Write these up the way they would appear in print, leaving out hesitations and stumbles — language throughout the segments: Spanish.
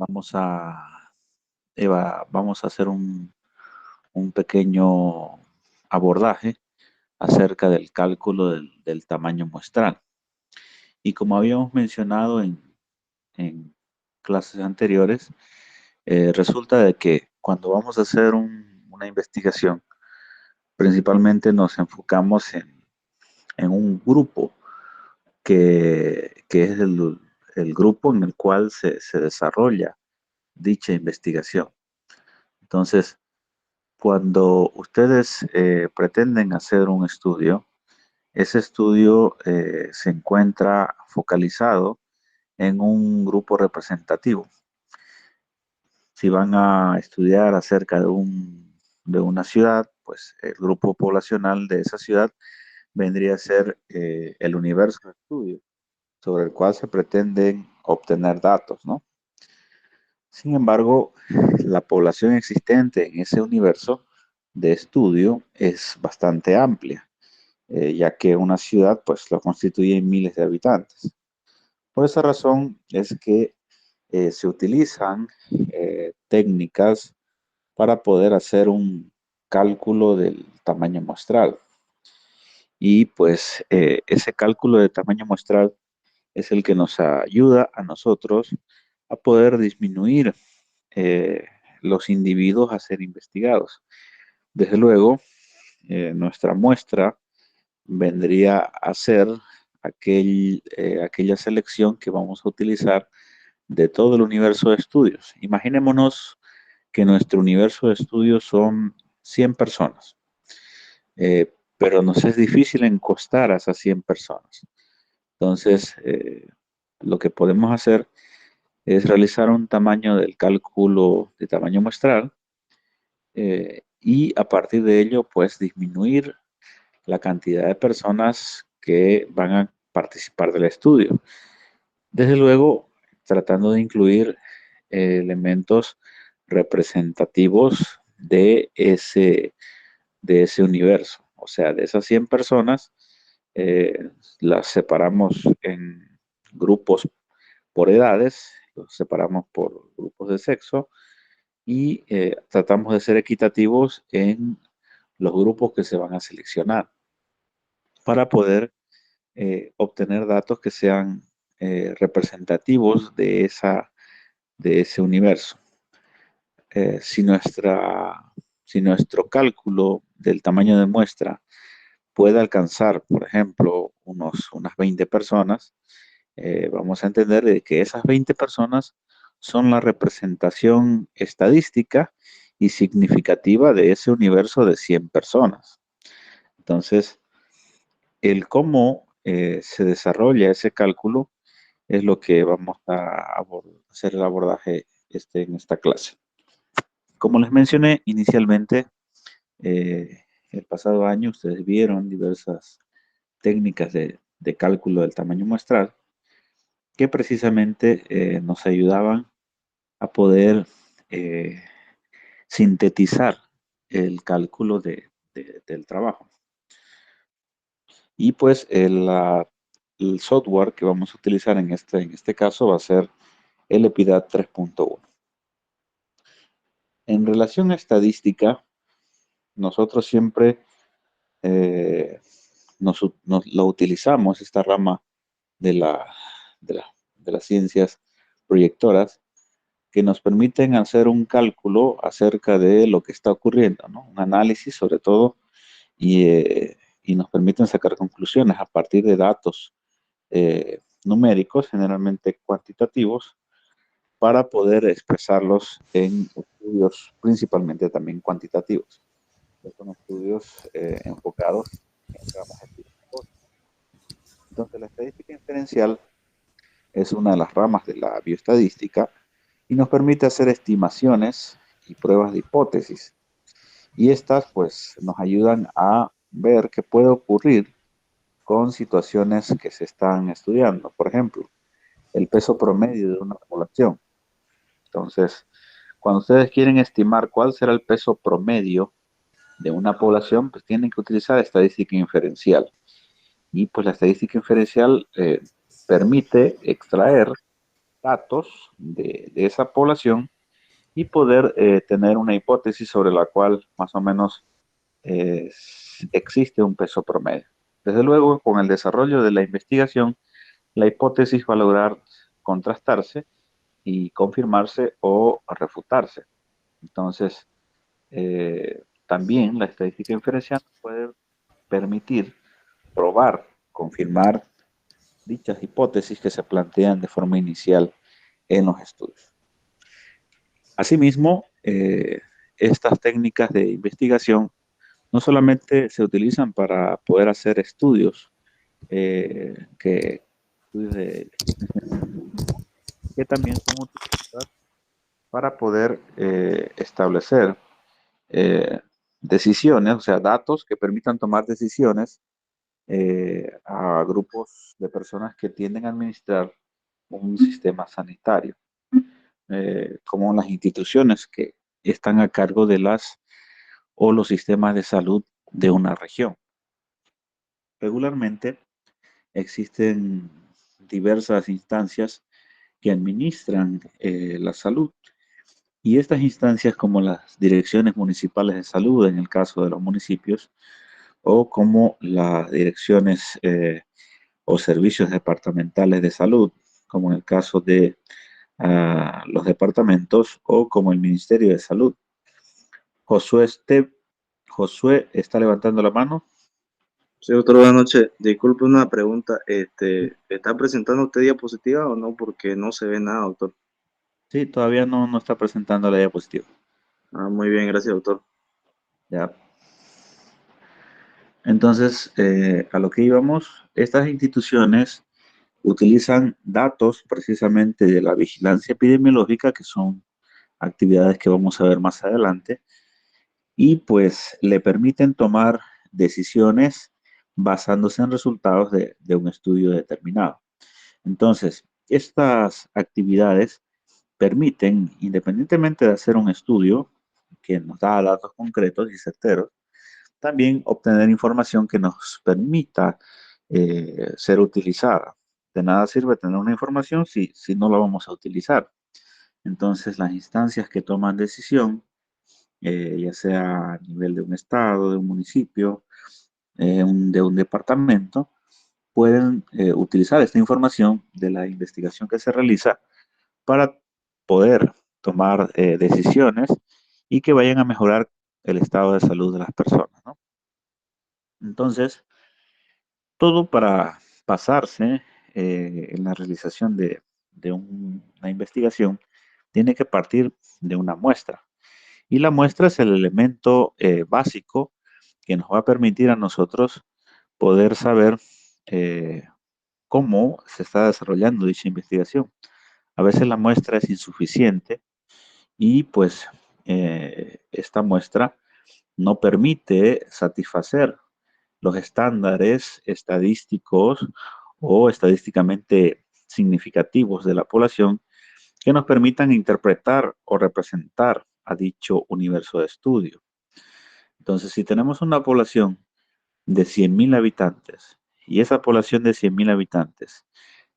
Vamos a, Eva, vamos a hacer un pequeño abordaje acerca del cálculo del tamaño muestral. Y como habíamos mencionado en clases anteriores, resulta de que cuando vamos a hacer una investigación, principalmente nos enfocamos en un grupo que es el grupo en el cual se desarrolla dicha investigación. Entonces, cuando ustedes pretenden hacer un estudio, ese estudio se encuentra focalizado en un grupo representativo. Si van a estudiar acerca de una ciudad, pues el grupo poblacional de esa ciudad vendría a ser el universo de estudio sobre el cual se pretenden obtener datos, ¿no? Sin embargo, la población existente en ese universo de estudio es bastante amplia, ya que una ciudad pues lo constituye miles de habitantes. Por esa razón es que se utilizan técnicas para poder hacer un cálculo del tamaño muestral. Y pues ese cálculo de tamaño muestral es el que nos ayuda a nosotros a poder disminuir eh, los individuos a ser investigados. Desde luego, nuestra muestra vendría a ser aquella selección que vamos a utilizar de todo el universo de estudios. Imaginémonos que nuestro universo de estudios son 100 personas, pero nos es difícil encostar a esas 100 personas. Entonces, lo que podemos hacer es realizar un tamaño del cálculo de tamaño muestral y a partir de ello, pues disminuir la cantidad de personas que van a participar del estudio. Desde luego, tratando de incluir elementos representativos de ese universo. O sea, de esas 100 personas, las separamos en grupos por edades, los separamos por grupos de sexo y tratamos de ser equitativos en los grupos que se van a seleccionar para poder obtener datos que sean representativos de ese universo. Eh, si, nuestra, si nuestro cálculo del tamaño de muestra puede alcanzar, por ejemplo, unas 20 personas, vamos a entender de que esas 20 personas son la representación estadística y significativa de ese universo de 100 personas. Entonces, el cómo se desarrolla ese cálculo es lo que vamos a hacer el abordaje en esta clase. Como les mencioné inicialmente, el pasado año ustedes vieron diversas técnicas de cálculo del tamaño muestral que precisamente nos ayudaban a poder eh, sintetizar el cálculo del trabajo. Y pues el software que vamos a utilizar en este caso va a ser el EPIDAT 3.1. En relación a estadística, nosotros siempre eh, lo utilizamos, esta rama de, la, de las ciencias proyectoras, que nos permiten hacer un cálculo acerca de lo que está ocurriendo, ¿no? Un análisis sobre todo, y nos permiten sacar conclusiones a partir de datos numéricos, generalmente cuantitativos, para poder expresarlos en estudios principalmente también cuantitativos. Son estudios enfocados en ramas específicas. Entonces, la estadística inferencial es una de las ramas de la bioestadística y nos permite hacer estimaciones y pruebas de hipótesis. Y estas pues nos ayudan a ver qué puede ocurrir con situaciones que se están estudiando. Por ejemplo, el peso promedio de una población. Entonces, cuando ustedes quieren estimar cuál será el peso promedio de una población, pues tienen que utilizar estadística inferencial. Y pues la estadística inferencial permite extraer datos de esa población y poder tener una hipótesis sobre la cual más o menos eh, existe un peso promedio. Desde luego, con el desarrollo de la investigación, la hipótesis va a lograr contrastarse y confirmarse o refutarse. Entonces, también la estadística inferencial puede permitir probar, confirmar dichas hipótesis que se plantean de forma inicial en los estudios. Asimismo, estas técnicas de investigación no solamente se utilizan para poder hacer estudios, estudios que también son utilizadas para poder establecer eh, decisiones, o sea, datos que permitan tomar decisiones a grupos de personas que tienden a administrar un sistema sanitario, como las instituciones que están a cargo de las o los sistemas de salud de una región. Regularmente existen diversas instancias que administran la salud y estas instancias como las direcciones municipales de salud en el caso de los municipios o como las direcciones o servicios departamentales de salud como en el caso de los departamentos o como el Ministerio de Salud. Josué, Josué está levantando la mano. Sí, doctor, buenas noches. Disculpe una pregunta. ¿Está presentando usted diapositiva o no? Porque no se ve nada, doctor. Sí, todavía no está presentando la diapositiva. Ah, muy bien, gracias, doctor. Ya. Entonces, a lo que íbamos, estas instituciones utilizan datos precisamente de la vigilancia epidemiológica, que son actividades que vamos a ver más adelante, y pues le permiten tomar decisiones basándose en resultados de un estudio determinado. Entonces, estas actividades permiten, independientemente de hacer un estudio que nos da datos concretos y certeros, también obtener información que nos permita ser utilizada. De nada sirve tener una información si no la vamos a utilizar. Entonces, las instancias que toman decisión, ya sea a nivel de un estado, de un municipio, de un departamento, pueden utilizar esta información de la investigación que se realiza para poder tomar decisiones y que vayan a mejorar el estado de salud de las personas, ¿no? Entonces, todo para basarse en la realización una investigación tiene que partir de una muestra. Y la muestra es el elemento básico que nos va a permitir a nosotros poder saber eh, cómo se está desarrollando dicha investigación. A veces la muestra es insuficiente y pues esta muestra no permite satisfacer los estándares estadísticos o estadísticamente significativos de la población que nos permitan interpretar o representar a dicho universo de estudio. Entonces, si tenemos una población de 100.000 habitantes y esa población de 100.000 habitantes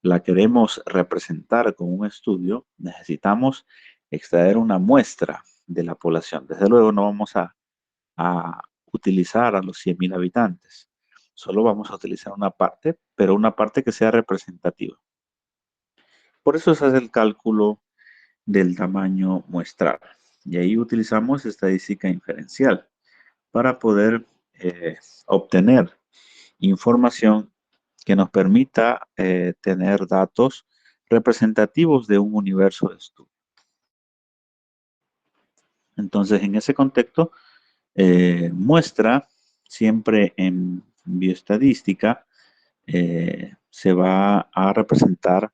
la queremos representar con un estudio, necesitamos extraer una muestra de la población. Desde luego no vamos a utilizar a los 100.000 habitantes. Solo vamos a utilizar una parte, pero una parte que sea representativa. Por eso se hace el cálculo del tamaño muestral. Y ahí utilizamos estadística inferencial para poder obtener información que nos permita tener datos representativos de un universo de estudio. Entonces, en ese contexto, muestra siempre en bioestadística se va a representar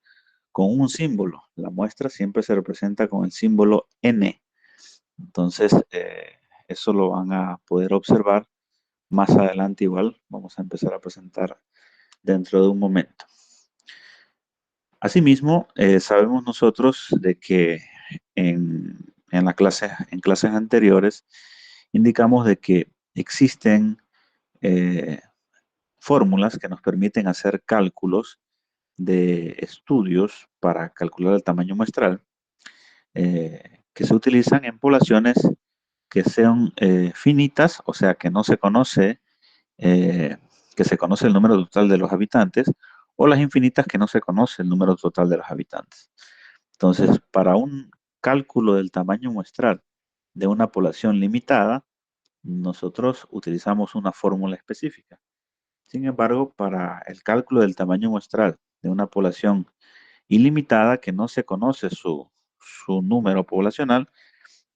con un símbolo. La muestra siempre se representa con el símbolo N. Entonces, eso lo van a poder observar más adelante igual. Vamos a empezar a presentar dentro de un momento. Asimismo, sabemos nosotros de que en clases anteriores indicamos de que existen fórmulas que nos permiten hacer cálculos de estudios para calcular el tamaño muestral que se utilizan en poblaciones que sean finitas, o sea, que no se conoce, eh, que se conoce el número total de los habitantes, o las infinitas que no se conoce el número total de los habitantes. Entonces, para un cálculo del tamaño muestral de una población limitada, nosotros utilizamos una fórmula específica. Sin embargo, para el cálculo del tamaño muestral de una población ilimitada que no se conoce su número poblacional,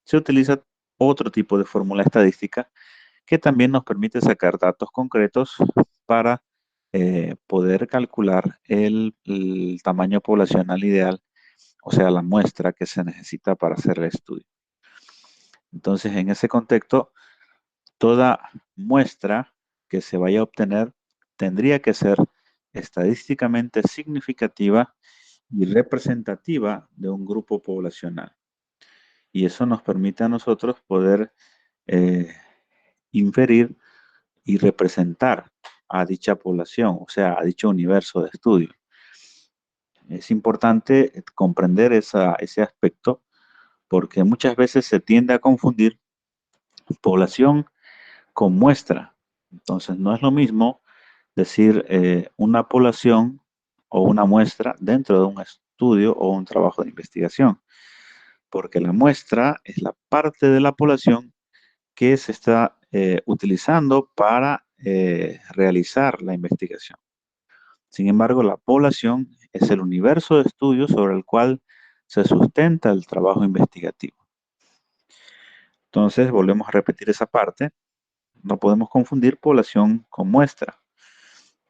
se utiliza otro tipo de fórmula estadística que también nos permite sacar datos concretos para poder calcular el tamaño poblacional ideal, o sea, la muestra que se necesita para hacer el estudio. Entonces, en ese contexto, toda muestra que se vaya a obtener tendría que ser estadísticamente significativa y representativa de un grupo poblacional. Y eso nos permite a nosotros poder eh, inferir y representar a dicha población, o sea, a dicho universo de estudio. Es importante comprender ese aspecto porque muchas veces se tiende a confundir población con muestra. Entonces, no es lo mismo decir una población o una muestra dentro de un estudio o un trabajo de investigación, porque la muestra es la parte de la población que se está utilizando para realizar la investigación. Sin embargo, la población es el universo de estudios sobre el cual se sustenta el trabajo investigativo. Entonces, volvemos a repetir esa parte. No podemos confundir población con muestra.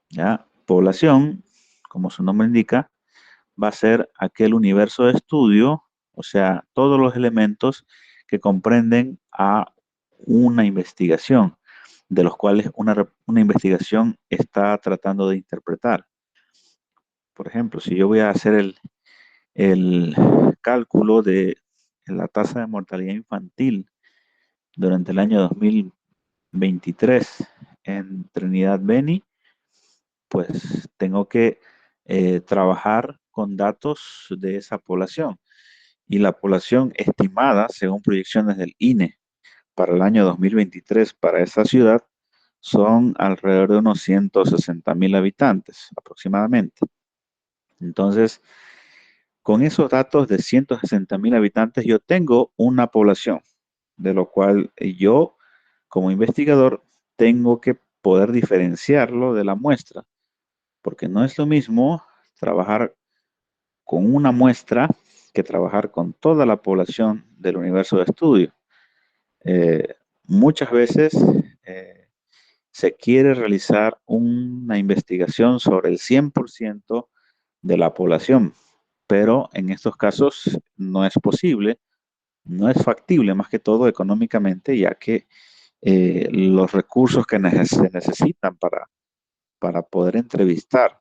¿Ya? Población, como su nombre indica, va a ser aquel universo de estudio, o sea, todos los elementos que comprenden a una investigación, de los cuales una investigación está tratando de interpretar. Por ejemplo, si yo voy a hacer el cálculo de la tasa de mortalidad infantil durante el año 2023 en Trinidad Beni, pues tengo que trabajar con datos de esa población. Y la población estimada, según proyecciones del INE, para el año 2023 para esa ciudad, son alrededor de unos 160,000 habitantes aproximadamente. Entonces, con esos datos de 160,000 habitantes, yo tengo una población, de lo cual yo, como investigador, tengo que poder diferenciarlo de la muestra, porque no es lo mismo trabajar con una muestra que trabajar con toda la población del universo de estudio. Eh, Muchas veces se quiere realizar una investigación sobre el 100% de la población, pero en estos casos no es posible, no es factible más que todo económicamente, ya que los recursos que se necesitan para poder entrevistar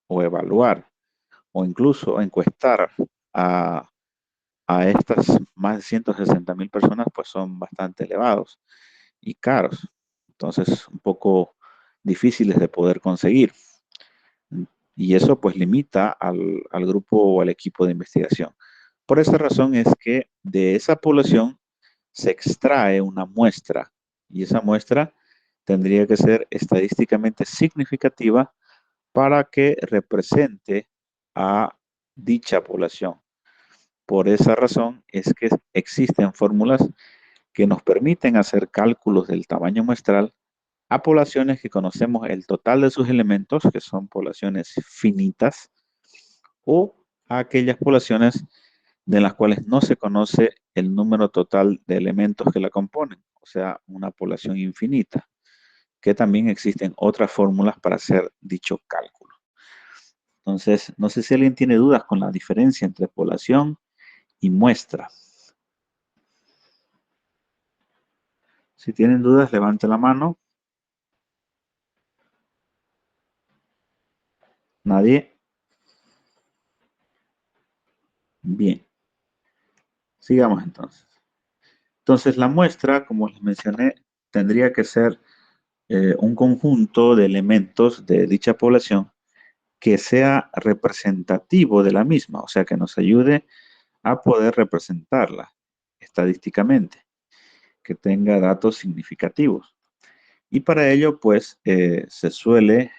o evaluar o incluso encuestar a, a estas más de 160,000 personas, pues son bastante elevados y caros. Entonces, un poco difíciles de poder conseguir. Y eso pues limita al grupo o al equipo de investigación. Por esa razón es que de esa población se extrae una muestra y esa muestra tendría que ser estadísticamente significativa para que represente a dicha población. Por esa razón es que existen fórmulas que nos permiten hacer cálculos del tamaño muestral a poblaciones que conocemos el total de sus elementos, que son poblaciones finitas, o a aquellas poblaciones de las cuales no se conoce el número total de elementos que la componen, o sea, una población infinita, que también existen otras fórmulas para hacer dicho cálculo. Entonces, no sé si alguien tiene dudas con la diferencia entre población y muestra. Si tienen dudas, levante la mano. ¿Nadie? Bien, sigamos entonces. Entonces, la muestra, como les mencioné, tendría que ser un conjunto de elementos de dicha población que sea representativo de la misma, o sea, que nos ayude a poder representarla estadísticamente, que tenga datos significativos. Y para ello, pues, se suele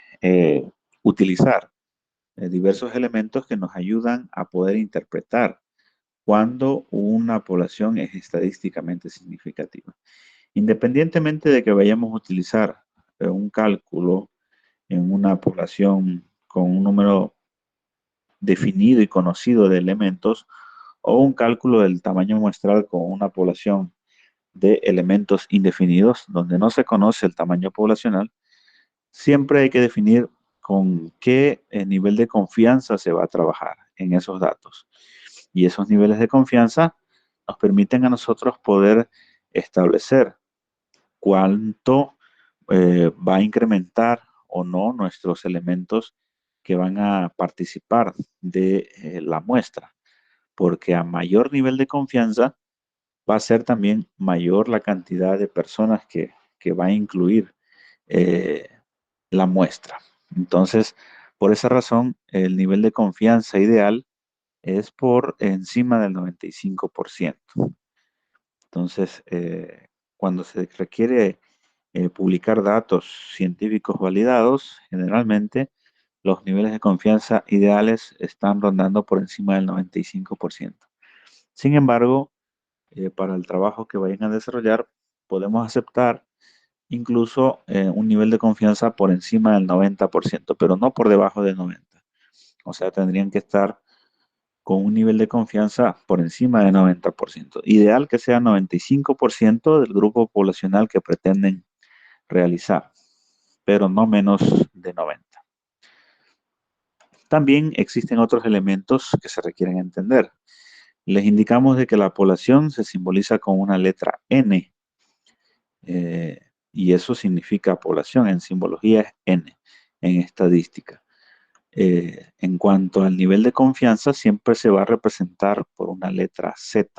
utilizar diversos elementos que nos ayudan a poder interpretar cuando una población es estadísticamente significativa. Independientemente de que vayamos a utilizar un cálculo en una población con un número definido y conocido de elementos o un cálculo del tamaño muestral con una población de elementos indefinidos donde no se conoce el tamaño poblacional, siempre hay que definir con qué nivel de confianza se va a trabajar en esos datos. Y esos niveles de confianza nos permiten a nosotros poder establecer cuánto va a incrementar o no nuestros elementos que van a participar de la muestra, porque a mayor nivel de confianza va a ser también mayor la cantidad de personas que va a incluir eh, la muestra. Entonces, por esa razón, el nivel de confianza ideal es por encima del 95%. Entonces, cuando se requiere publicar datos científicos validados, generalmente los niveles de confianza ideales están rondando por encima del 95%. Sin embargo, para el trabajo que vayan a desarrollar, podemos aceptar incluso un nivel de confianza por encima del 90%, pero no por debajo del 90%. O sea, tendrían que estar con un nivel de confianza por encima del 90%. Ideal que sea 95% del grupo poblacional que pretenden realizar, pero no menos de 90%. También existen otros elementos que se requieren entender. Les indicamos de que la población se simboliza con una letra N, eh, y eso significa población, en simbología es N, en estadística. En cuanto al nivel de confianza, siempre se va a representar por una letra Z.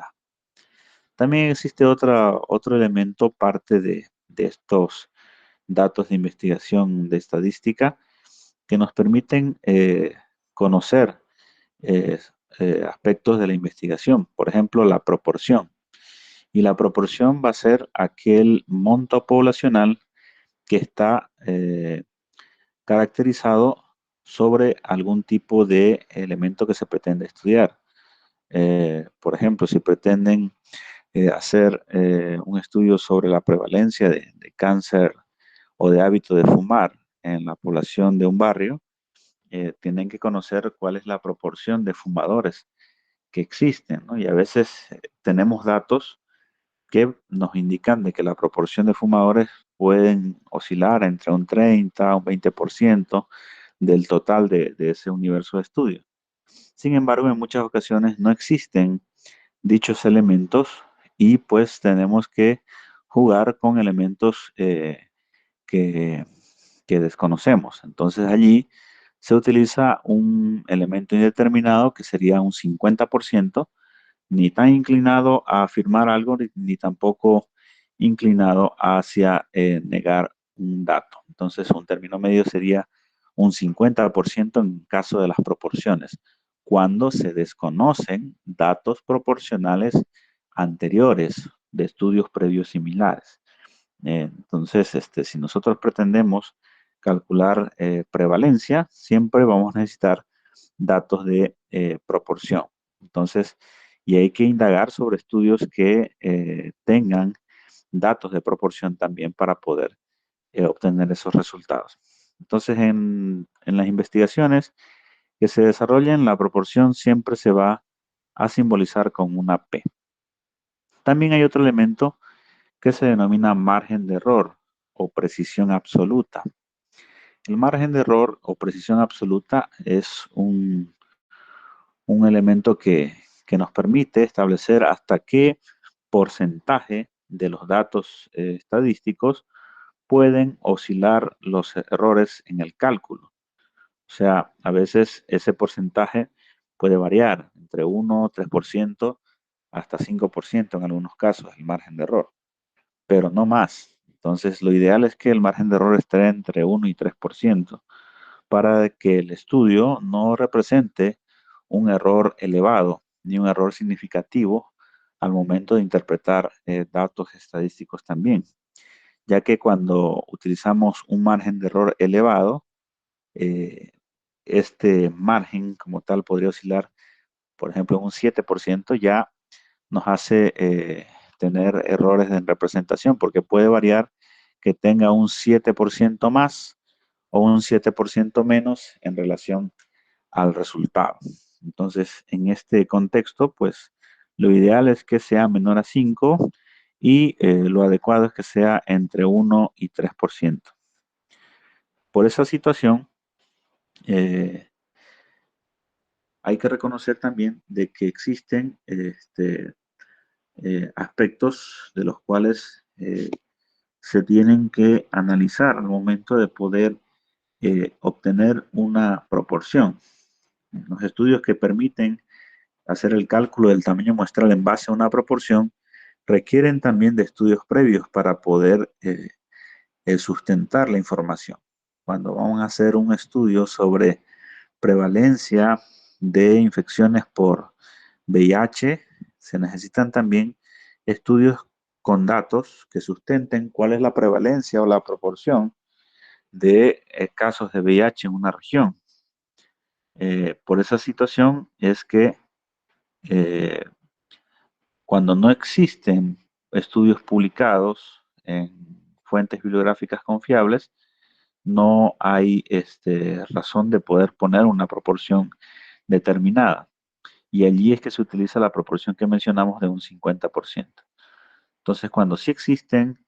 También existe otro elemento, parte de estos datos de investigación de estadística, que nos permiten conocer eh, aspectos de la investigación. Por ejemplo, la proporción. Y la proporción va a ser aquel monto poblacional que está caracterizado sobre algún tipo de elemento que se pretende estudiar. Por ejemplo, si pretenden hacer un estudio sobre la prevalencia de cáncer o de hábito de fumar en la población de un barrio, tienen que conocer cuál es la proporción de fumadores que existen, ¿no? Y a veces tenemos datos que nos indican de que la proporción de fumadores pueden oscilar entre un 30 a un 20% del total de ese universo de estudio. Sin embargo, en muchas ocasiones no existen dichos elementos y pues tenemos que jugar con elementos que, que desconocemos. Entonces allí se utiliza un elemento indeterminado que sería un 50%, ni tan inclinado a afirmar algo, ni tampoco inclinado hacia negar un dato. Entonces, un término medio sería un 50% en caso de las proporciones, cuando se desconocen datos proporcionales anteriores de estudios previos similares. Entonces, si nosotros pretendemos calcular prevalencia, siempre vamos a necesitar datos de proporción. Entonces, y hay que indagar sobre estudios que tengan datos de proporción también para poder obtener esos resultados. Entonces, en las investigaciones que se desarrollen, la proporción siempre se va a simbolizar con una P. También hay otro elemento que se denomina margen de error o precisión absoluta. El margen de error o precisión absoluta es un elemento que nos permite establecer hasta qué porcentaje de los datos estadísticos pueden oscilar los errores en el cálculo. O sea, a veces ese porcentaje puede variar entre 1, 3% hasta 5% en algunos casos, el margen de error, pero no más. Entonces, lo ideal es que el margen de error esté entre 1 y 3%, para que el estudio no represente un error elevado ni un error significativo al momento de interpretar datos estadísticos también, ya que cuando utilizamos un margen de error elevado, eh, este margen como tal podría oscilar, por ejemplo, en un 7%, ya nos hace tener errores en representación, porque puede variar que tenga un 7% más o un 7% menos en relación al resultado. Entonces, en este contexto, pues lo ideal es que sea menor a 5 y lo adecuado es que sea entre 1 y 3%. Por esa situación, eh, hay que reconocer también de que existen aspectos de los cuales se tienen que analizar al momento de poder obtener una proporción. Los estudios que permiten hacer el cálculo del tamaño muestral en base a una proporción requieren también de estudios previos para poder sustentar la información. Cuando vamos a hacer un estudio sobre prevalencia de infecciones por VIH, se necesitan también estudios con datos que sustenten cuál es la prevalencia o la proporción de casos de VIH en una región. Por esa situación es que eh, cuando no existen estudios publicados en fuentes bibliográficas confiables, no hay razón de poder poner una proporción determinada. Y allí es que se utiliza la proporción que mencionamos de un 50%. Entonces, cuando sí existen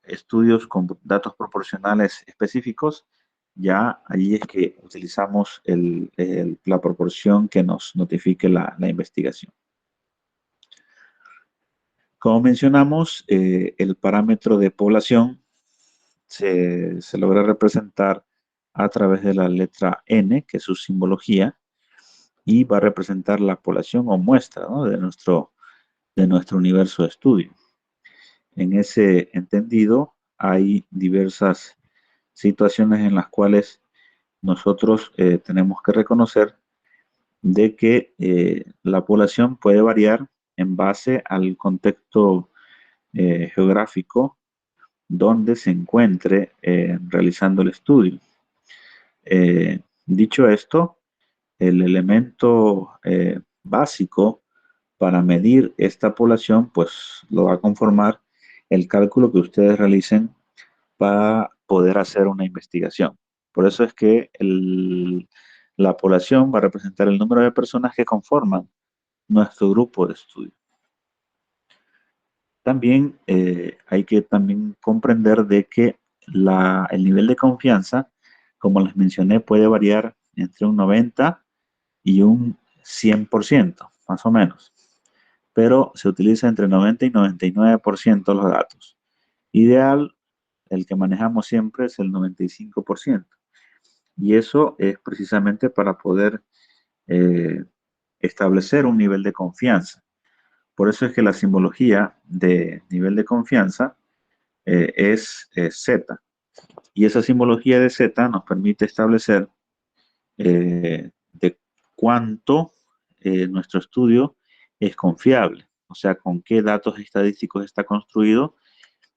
estudios con datos proporcionales específicos, ya allí es que utilizamos la proporción que nos notifique la investigación. Como mencionamos, el parámetro de población se logra representar a través de la letra N, que es su simbología, y va a representar la población o muestra, ¿no?, de nuestro universo de estudio. En ese entendido, hay diversas situaciones en las cuales nosotros tenemos que reconocer de que la población puede variar en base al contexto geográfico donde se encuentre realizando el estudio. Dicho esto, el elemento básico para medir esta población, pues lo va a conformar el cálculo que ustedes realicen para poder hacer una investigación. Por eso es que la población va a representar el número de personas que conforman nuestro grupo de estudio. También hay que también comprender de que el nivel de confianza, como les mencioné, puede variar entre un 90 y un 100%, más o menos. Pero se utiliza entre 90 y 99% los datos. Ideal, el que manejamos siempre es el 95%. Y eso es precisamente para poder eh, establecer un nivel de confianza. Por eso es que la simbología de nivel de confianza es Z. Y esa simbología de Z nos permite establecer de cuánto nuestro estudio es confiable, o sea, con qué datos estadísticos está construido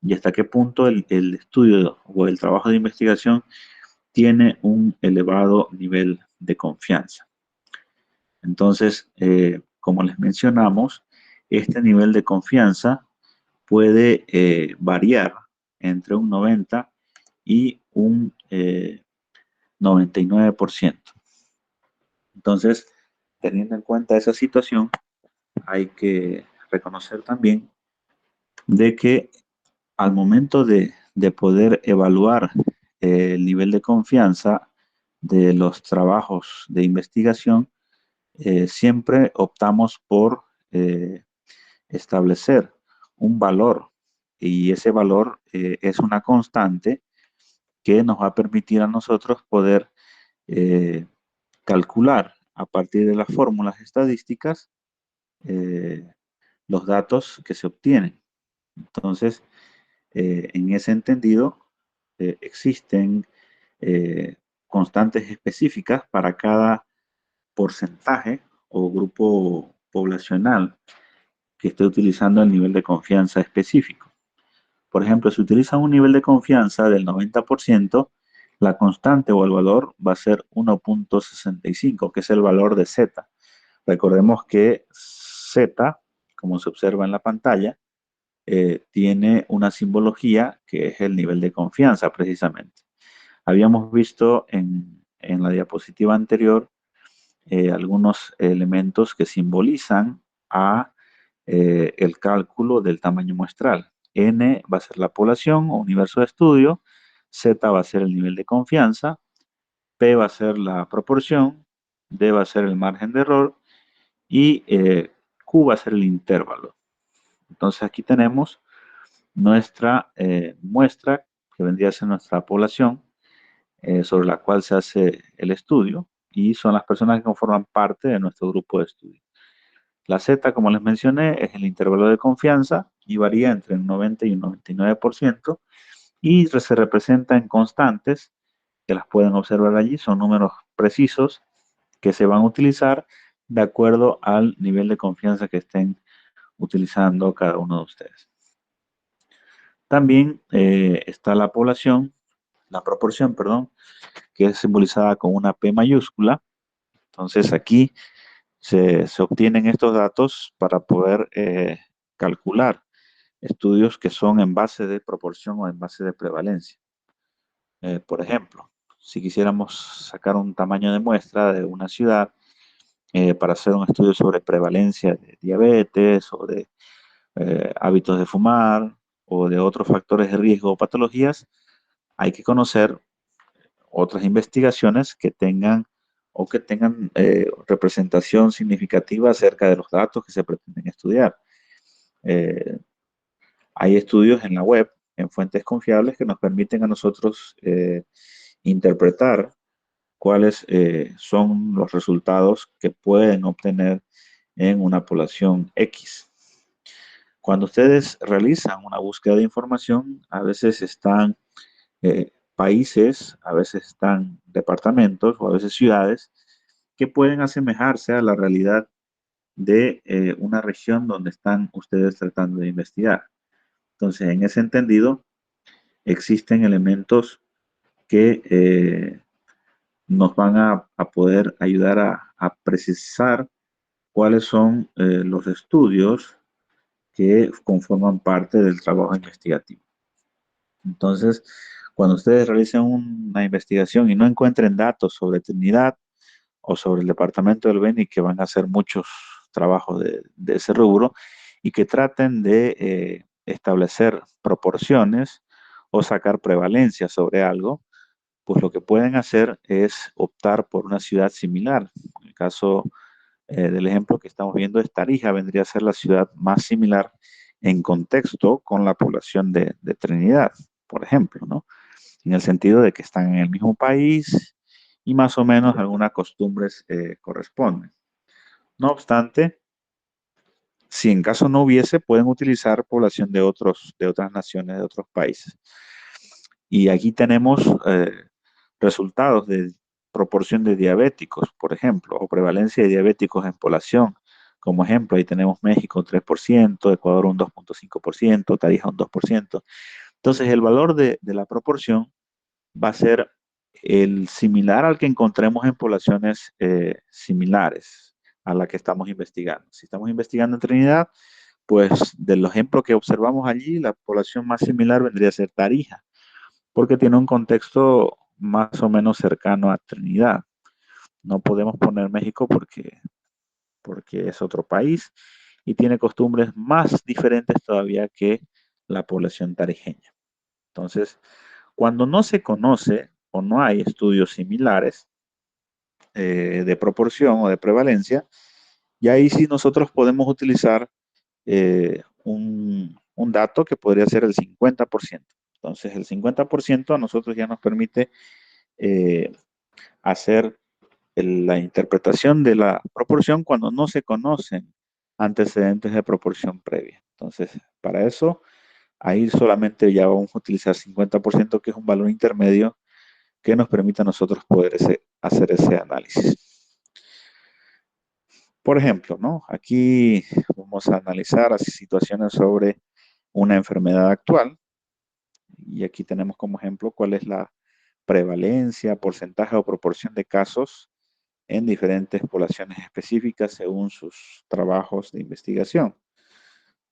y hasta qué punto el estudio o el trabajo de investigación tiene un elevado nivel de confianza. Entonces, como les mencionamos, este nivel de confianza puede variar entre un 90 y un 99%. Entonces, teniendo en cuenta esa situación, hay que reconocer también de que al momento de poder evaluar el nivel de confianza de los trabajos de investigación, siempre optamos por establecer un valor y ese valor es una constante que nos va a permitir a nosotros poder eh, calcular a partir de las fórmulas estadísticas eh, los datos que se obtienen. Entonces, en ese entendido, existen constantes específicas para cada porcentaje o grupo poblacional que esté utilizando el nivel de confianza específico. Por ejemplo, si utilizan un nivel de confianza del 90%, la constante o el valor va a ser 1.65, que es el valor de Z. Recordemos que Z, como se observa en la pantalla, tiene una simbología que es el nivel de confianza precisamente. Habíamos visto en la diapositiva anterior algunos elementos que simbolizan a el cálculo del tamaño muestral. N va a ser la población o universo de estudio, Z va a ser el nivel de confianza, P va a ser la proporción, D va a ser el margen de error y Q va a ser el intervalo. Entonces aquí tenemos nuestra muestra, que vendría a ser nuestra población, sobre la cual se hace el estudio, y son las personas que conforman parte de nuestro grupo de estudio. La Z, como les mencioné, es el intervalo de confianza y varía entre un 90 y un 99%, y se representa en constantes, que las pueden observar allí, son números precisos que se van a utilizar de acuerdo al nivel de confianza que estén utilizando cada uno de ustedes. También está la población, la proporción, perdón, que es simbolizada con una P mayúscula. Entonces aquí se obtienen estos datos para poder calcular estudios que son en base de proporción o en base de prevalencia. Por ejemplo, si quisiéramos sacar un tamaño de muestra de una ciudad para hacer un estudio sobre prevalencia de diabetes o de hábitos de fumar o de otros factores de riesgo o patologías, hay que conocer otras investigaciones que tengan o que tengan representación significativa acerca de los datos que se pretenden estudiar. Eh, Hay estudios en la web, en fuentes confiables, que nos permiten a nosotros interpretar cuáles son los resultados que pueden obtener en una población X. Cuando ustedes realizan una búsqueda de información, a veces están países, a veces están departamentos o a veces ciudades que pueden asemejarse a la realidad de una región donde están ustedes tratando de investigar. Entonces, en ese entendido, existen elementos que nos van a poder ayudar a precisar cuáles son los estudios que conforman parte del trabajo investigativo. Entonces, cuando ustedes realicen una investigación y no encuentren datos sobre Trinidad o sobre el departamento del Beni, que van a hacer muchos trabajos de ese rubro, y que traten de establecer proporciones o sacar prevalencia sobre algo, pues lo que pueden hacer es optar por una ciudad similar. En el caso del ejemplo que estamos viendo es Tarija, vendría a ser la ciudad más similar en contexto con la población de Trinidad, por ejemplo, ¿no? En el sentido de que están en el mismo país y más o menos algunas costumbres corresponden. No obstante, si en caso no hubiese, pueden utilizar población de otras naciones, de otros países. Y aquí tenemos resultados de proporción de diabéticos, por ejemplo, o prevalencia de diabéticos en población. Como ejemplo, ahí tenemos México un 3%, Ecuador un 2.5%, Tarija un 2%. Entonces, el valor de la proporción va a ser el similar al que encontremos en poblaciones similares a la que estamos investigando. Si estamos investigando en Trinidad, pues del ejemplo que observamos allí, la población más similar vendría a ser Tarija, porque tiene un contexto más o menos cercano a Trinidad. No podemos poner México porque es otro país y tiene costumbres más diferentes todavía que la población tarijeña. Entonces, cuando no se conoce o no hay estudios similares de proporción o de prevalencia, y ahí sí nosotros podemos utilizar un dato que podría ser el 50%. Entonces, el 50% a nosotros ya nos permite eh, hacer la interpretación de la proporción cuando no se conocen antecedentes de proporción previa. Entonces, para eso, ahí solamente ya vamos a utilizar 50%, que es un valor intermedio que nos permita a nosotros poder hacer ese análisis. Por ejemplo, ¿no? Aquí vamos a analizar así situaciones sobre una enfermedad actual y aquí tenemos como ejemplo cuál es la prevalencia, porcentaje o proporción de casos en diferentes poblaciones específicas según sus trabajos de investigación.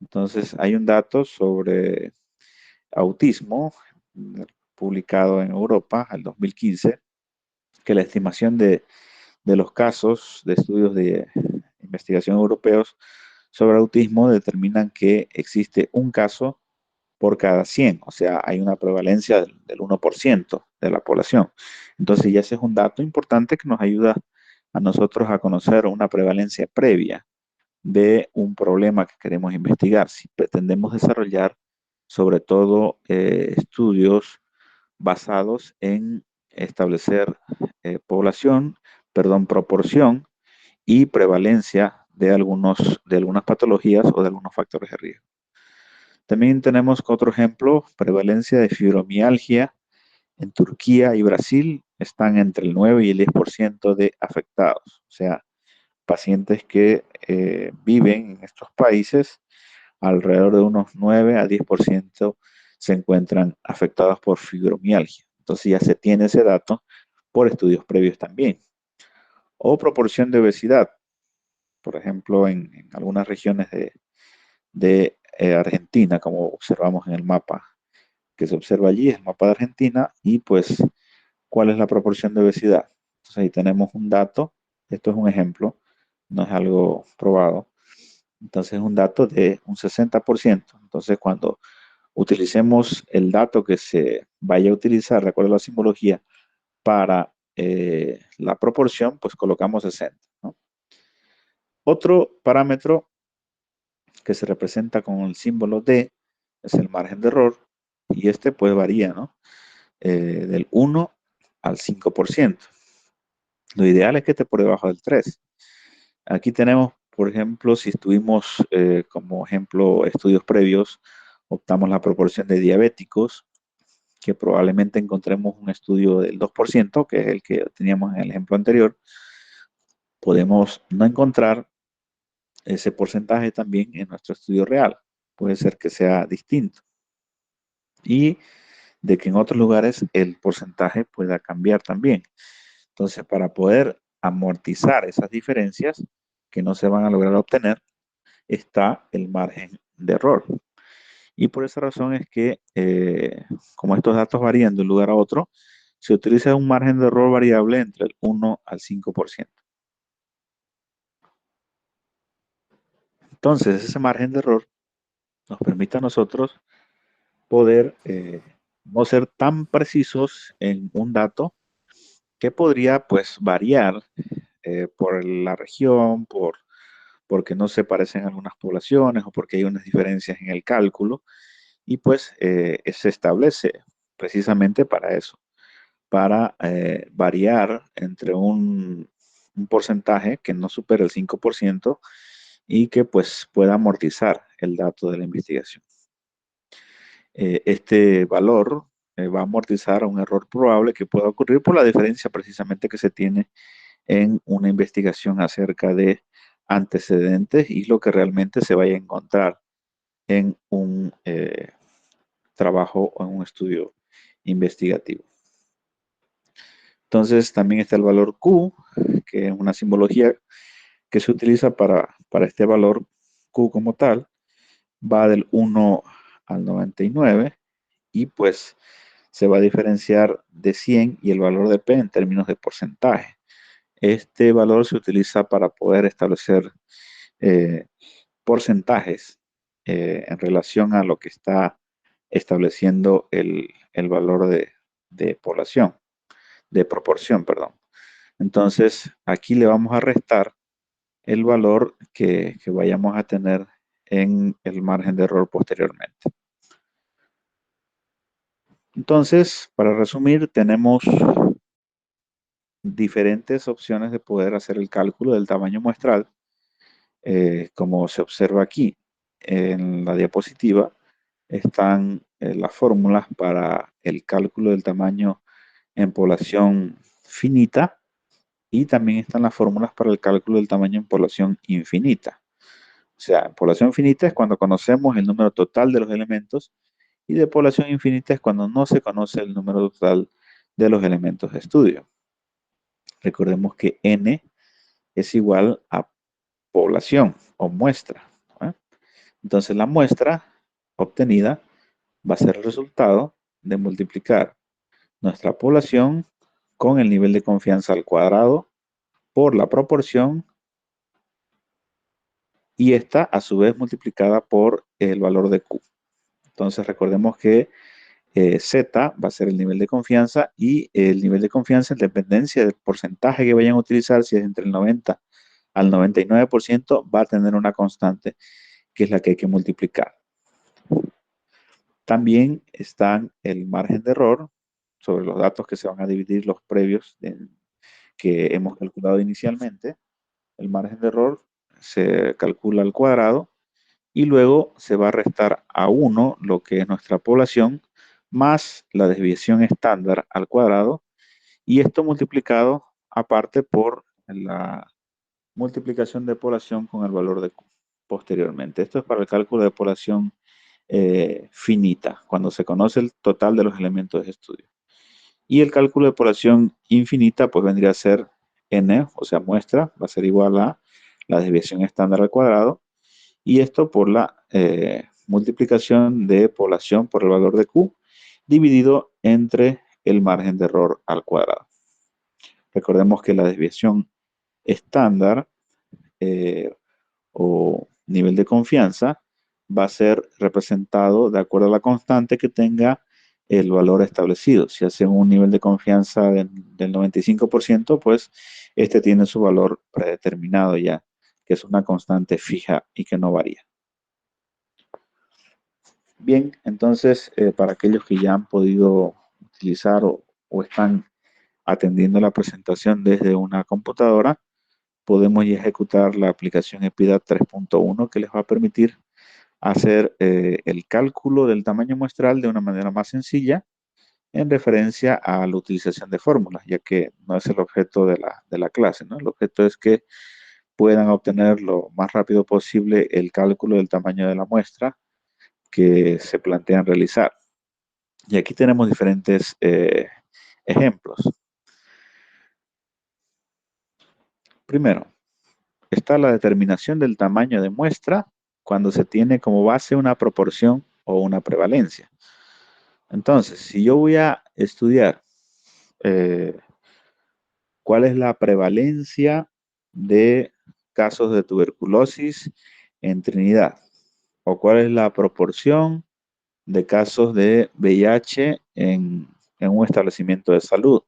Entonces, hay un dato sobre autismo publicado en Europa al 2015, que la estimación de los casos de estudios de investigación europeos sobre autismo determinan que existe un caso por cada 100, o sea, hay una prevalencia del 1% de la población. Entonces, ya ese es un dato importante que nos ayuda a nosotros a conocer una prevalencia previa de un problema que queremos investigar. Si pretendemos desarrollar sobre todo estudios basados en establecer población, perdón, proporción y prevalencia de algunas patologías o de algunos factores de riesgo. También tenemos otro ejemplo, prevalencia de fibromialgia en Turquía y Brasil están entre el 9 y el 10% de afectados. O sea, pacientes que viven en estos países, alrededor de unos 9 a 10% se encuentran afectados por fibromialgia. Entonces ya se tiene ese dato por estudios previos también. O proporción de obesidad. Por ejemplo, en algunas regiones de Argentina, como observamos en el mapa que se observa allí, es el mapa de Argentina, y pues, ¿cuál es la proporción de obesidad? Entonces ahí tenemos un dato, esto es un ejemplo, no es algo probado, entonces es un dato de un 60%. Entonces cuando utilicemos el dato que se vaya a utilizar, recuerda la simbología, para la proporción, pues colocamos 60, ¿no? Otro parámetro que se representa con el símbolo D es el margen de error y este pues varía, ¿no? Del 1 al 5%. Lo ideal es que esté por debajo del 3. Aquí tenemos, por ejemplo, si estuvimos como ejemplo estudios previos, optamos la proporción de diabéticos, que probablemente encontremos un estudio del 2%, que es el que teníamos en el ejemplo anterior. Podemos no encontrar ese porcentaje también en nuestro estudio real. Puede ser que sea distinto. Y de que en otros lugares el porcentaje pueda cambiar también. Entonces, para poder amortizar esas diferencias que no se van a lograr obtener, está el margen de error. Y por esa razón es que, como estos datos varían de un lugar a otro, se utiliza un margen de error variable entre el 1 al 5%. Entonces, ese margen de error nos permite a nosotros poder no ser tan precisos en un dato que podría pues variar por la región, porque no se parecen algunas poblaciones o porque hay unas diferencias en el cálculo y pues se establece precisamente para eso, para variar entre un porcentaje que no supere el 5% y que pues pueda amortizar el dato de la investigación. Este valor va a amortizar un error probable que pueda ocurrir por la diferencia precisamente que se tiene en una investigación acerca de antecedentes y lo que realmente se vaya a encontrar en un trabajo o en un estudio investigativo. Entonces también está el valor Q, que es una simbología que se utiliza para este valor Q como tal, va del 1 al 99 y pues se va a diferenciar de 100 y el valor de P en términos de porcentaje. Este valor se utiliza para poder establecer eh, porcentajes en relación a lo que está estableciendo el valor de población, de proporción, perdón. Entonces, aquí le vamos a restar el valor que vayamos a tener en el margen de error posteriormente. Entonces, para resumir, tenemos diferentes opciones de poder hacer el cálculo del tamaño muestral, como se observa aquí en la diapositiva, están las fórmulas para el cálculo del tamaño en población finita y también están las fórmulas para el cálculo del tamaño en población infinita. O sea, en población finita es cuando conocemos el número total de los elementos y de población infinita es cuando no se conoce el número total de los elementos de estudio. Recordemos que n es igual a población o muestra, ¿no? Entonces la muestra obtenida va a ser el resultado de multiplicar nuestra población con el nivel de confianza al cuadrado por la proporción y esta a su vez multiplicada por el valor de Q. Entonces recordemos que Z va a ser el nivel de confianza y el nivel de confianza en dependencia del porcentaje que vayan a utilizar, si es entre el 90 al 99%, va a tener una constante que es la que hay que multiplicar. También están el margen de error sobre los datos que se van a dividir los previos que hemos calculado inicialmente. El margen de error se calcula al cuadrado y luego se va a restar a 1 lo que es nuestra población más la desviación estándar al cuadrado y esto multiplicado aparte por la multiplicación de población con el valor de Q posteriormente. Esto es para el cálculo de población finita, cuando se conoce el total de los elementos de estudio. Y el cálculo de población infinita pues vendría a ser n, o sea, muestra, va a ser igual a la desviación estándar al cuadrado y esto por la multiplicación de población por el valor de Q dividido entre el margen de error al cuadrado. Recordemos que la desviación estándar o nivel de confianza va a ser representado de acuerdo a la constante que tenga el valor establecido. Si hace un nivel de confianza del 95%, pues este tiene su valor predeterminado ya, que es una constante fija y que no varía. Bien, entonces, para aquellos que ya han podido utilizar o están atendiendo la presentación desde una computadora, podemos ya ejecutar la aplicación EPIDAT 3.1 que les va a permitir hacer el cálculo del tamaño muestral de una manera más sencilla en referencia a la utilización de fórmulas, ya que no es el objeto de la clase, ¿no? El objeto es que puedan obtener lo más rápido posible el cálculo del tamaño de la muestra que se plantean realizar. Y aquí tenemos diferentes ejemplos. Primero, está la determinación del tamaño de muestra cuando se tiene como base una proporción o una prevalencia. Entonces, si yo voy a estudiar eh, cuál es la prevalencia de casos de tuberculosis en Trinidad, o cuál es la proporción de casos de VIH en un establecimiento de salud,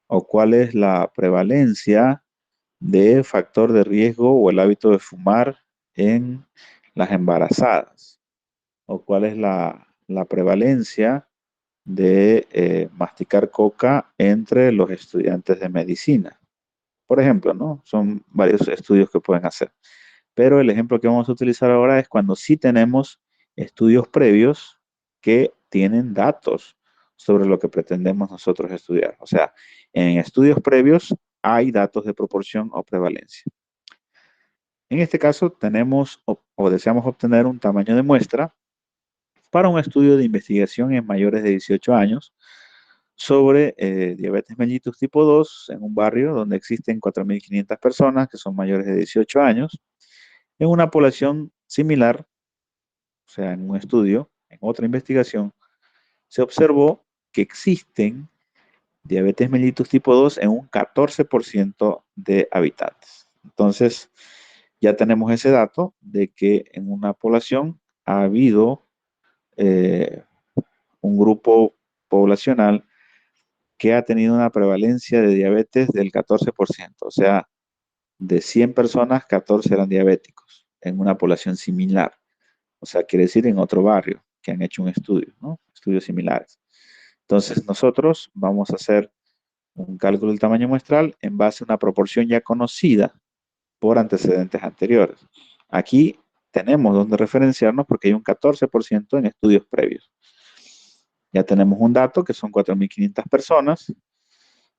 o cuál es la prevalencia de factor de riesgo o el hábito de fumar en las embarazadas, o cuál es la prevalencia de masticar coca entre los estudiantes de medicina. Por ejemplo, ¿no? Son varios estudios que pueden hacer. Pero el ejemplo que vamos a utilizar ahora es cuando sí tenemos estudios previos que tienen datos sobre lo que pretendemos nosotros estudiar. O sea, en estudios previos hay datos de proporción o prevalencia. En este caso tenemos o deseamos obtener un tamaño de muestra para un estudio de investigación en mayores de 18 años sobre diabetes mellitus tipo 2 en un barrio donde existen 4.500 personas que son mayores de 18 años, en una población similar, o sea, en un estudio, en otra investigación, se observó que existen diabetes mellitus tipo 2 en un 14% de habitantes. Entonces, ya tenemos ese dato de que en una población ha habido eh, un grupo poblacional que ha tenido una prevalencia de diabetes del 14%, o sea, de 100 personas, 14 eran diabéticos en una población similar. O sea, quiere decir en otro barrio que han hecho un estudio, ¿no? Estudios similares. Entonces, nosotros vamos a hacer un cálculo del tamaño muestral en base a una proporción ya conocida por antecedentes anteriores. Aquí tenemos donde referenciarnos porque hay un 14% en estudios previos. Ya tenemos un dato que son 4.500 personas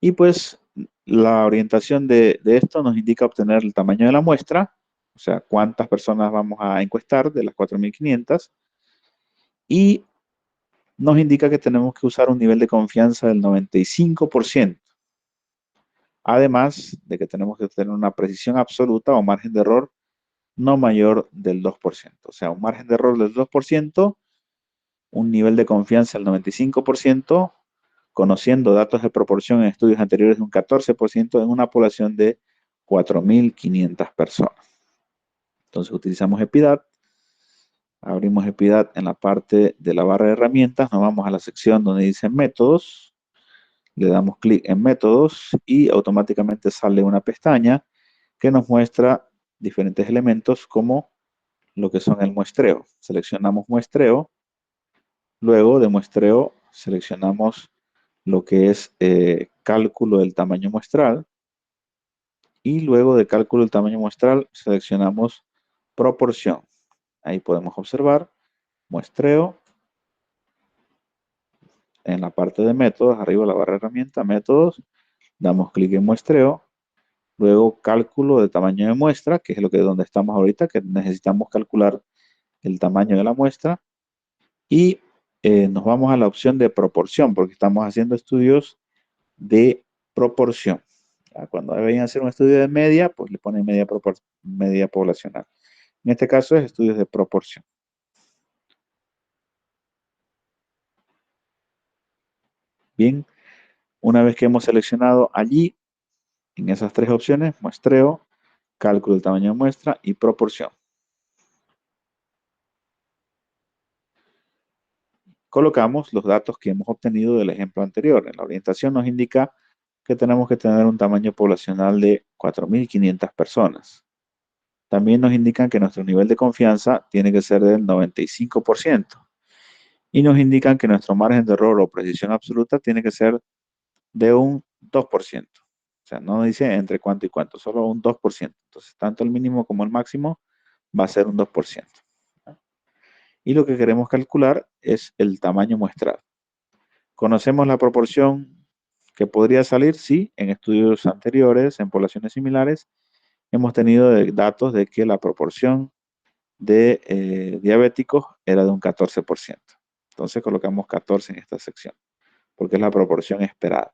Y pues la orientación de esto nos indica obtener el tamaño de la muestra, o sea, cuántas personas vamos a encuestar de las 4.500, y nos indica que tenemos que usar un nivel de confianza del 95%. Además de que tenemos que tener una precisión absoluta o margen de error no mayor del 2%. O sea, un margen de error del 2%, un nivel de confianza del 95%, conociendo datos de proporción en estudios anteriores de un 14% en una población de 4.500 personas. Entonces utilizamos EPIDAT, abrimos EPIDAT en la parte de la barra de herramientas, nos vamos a la sección donde dice métodos, le damos clic en métodos y automáticamente sale una pestaña que nos muestra diferentes elementos como lo que son el muestreo. Seleccionamos muestreo, luego de muestreo seleccionamos lo que es cálculo del tamaño muestral y luego de cálculo del tamaño muestral seleccionamos proporción. Ahí podemos observar muestreo en la parte de métodos, arriba la barra de herramienta, métodos, damos clic en muestreo, luego cálculo de tamaño de muestra, que es lo que donde estamos ahorita, que necesitamos calcular el tamaño de la muestra, y nos vamos a la opción de proporción, porque estamos haciendo estudios de proporción. Ya, cuando deben hacer un estudio de media, pues le ponen media poblacional. En este caso es estudios de proporción. Bien, una vez que hemos seleccionado allí, en esas tres opciones, muestreo, cálculo del tamaño de muestra y proporción, colocamos los datos que hemos obtenido del ejemplo anterior. En la orientación nos indica que tenemos que tener un tamaño poblacional de 4.500 personas. También nos indican que nuestro nivel de confianza tiene que ser del 95%. Y nos indican que nuestro margen de error o precisión absoluta tiene que ser de un 2%. O sea, no dice entre cuánto y cuánto, solo un 2%. Entonces, tanto el mínimo como el máximo va a ser un 2%. Y lo que queremos calcular es el tamaño muestral. ¿Conocemos la proporción que podría salir? Sí, en estudios anteriores, en poblaciones similares, hemos tenido datos de que la proporción de diabéticos era de un 14%. Entonces colocamos 14 en esta sección, porque es la proporción esperada.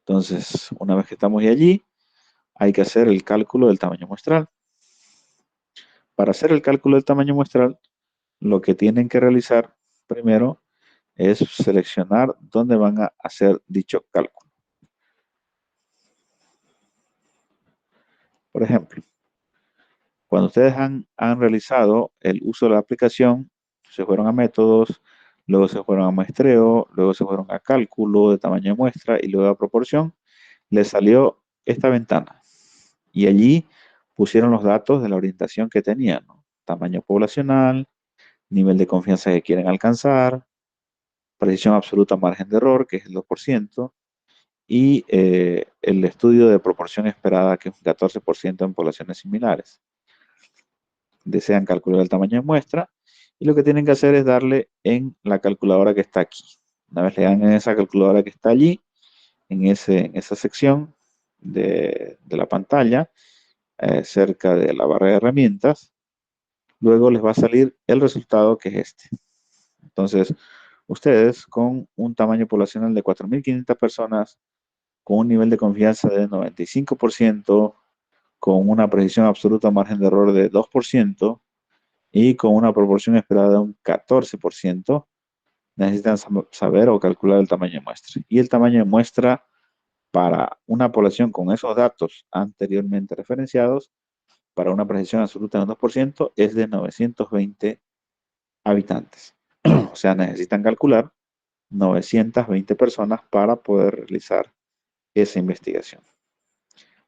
Entonces, una vez que estamos allí, hay que hacer el cálculo del tamaño muestral. Para hacer el cálculo del tamaño muestral, lo que tienen que realizar primero es seleccionar dónde van a hacer dicho cálculo. Por ejemplo, cuando ustedes han realizado el uso de la aplicación, se fueron a métodos, luego se fueron a muestreo, luego se fueron a cálculo de tamaño de muestra y luego a proporción, les salió esta ventana. Y allí pusieron los datos de la orientación que tenían, ¿no? Tamaño poblacional, nivel de confianza que quieren alcanzar, precisión absoluta, margen de error, que es el 2%, y el estudio de proporción esperada, que es un 14% en poblaciones similares. Desean calcular el tamaño de muestra y lo que tienen que hacer es darle en la calculadora que está aquí. Una vez le dan en esa calculadora que está allí, en esa sección de la pantalla, cerca de la barra de herramientas, luego les va a salir el resultado que es este. Entonces, ustedes con un tamaño poblacional de 4.500 personas, con un nivel de confianza de 95%, con una precisión absoluta margen de error de 2% y con una proporción esperada de un 14%, necesitan saber o calcular el tamaño de muestra. Y el tamaño de muestra para una población con esos datos anteriormente referenciados, para una precisión absoluta de un 2%, es de 920 habitantes. O sea, necesitan calcular 920 personas para poder realizar esa investigación,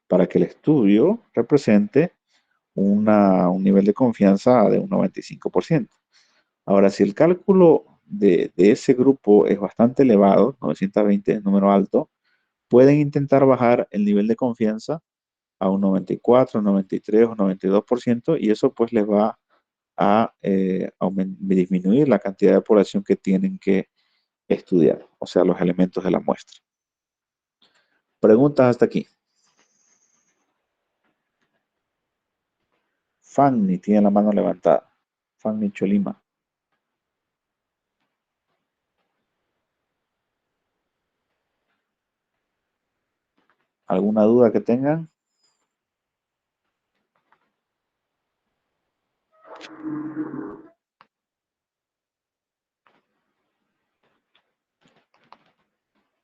para que el estudio represente un nivel de confianza de un 95%. Ahora, si el cálculo de ese grupo es bastante elevado, 920 es número alto, pueden intentar bajar el nivel de confianza a un 94, 93 o 92% y eso pues les va a disminuir la cantidad de población que tienen que estudiar, o sea, los elementos de la muestra. Preguntas hasta aquí. Fanny tiene la mano levantada. Fanny Cholima. ¿Alguna duda que tengan?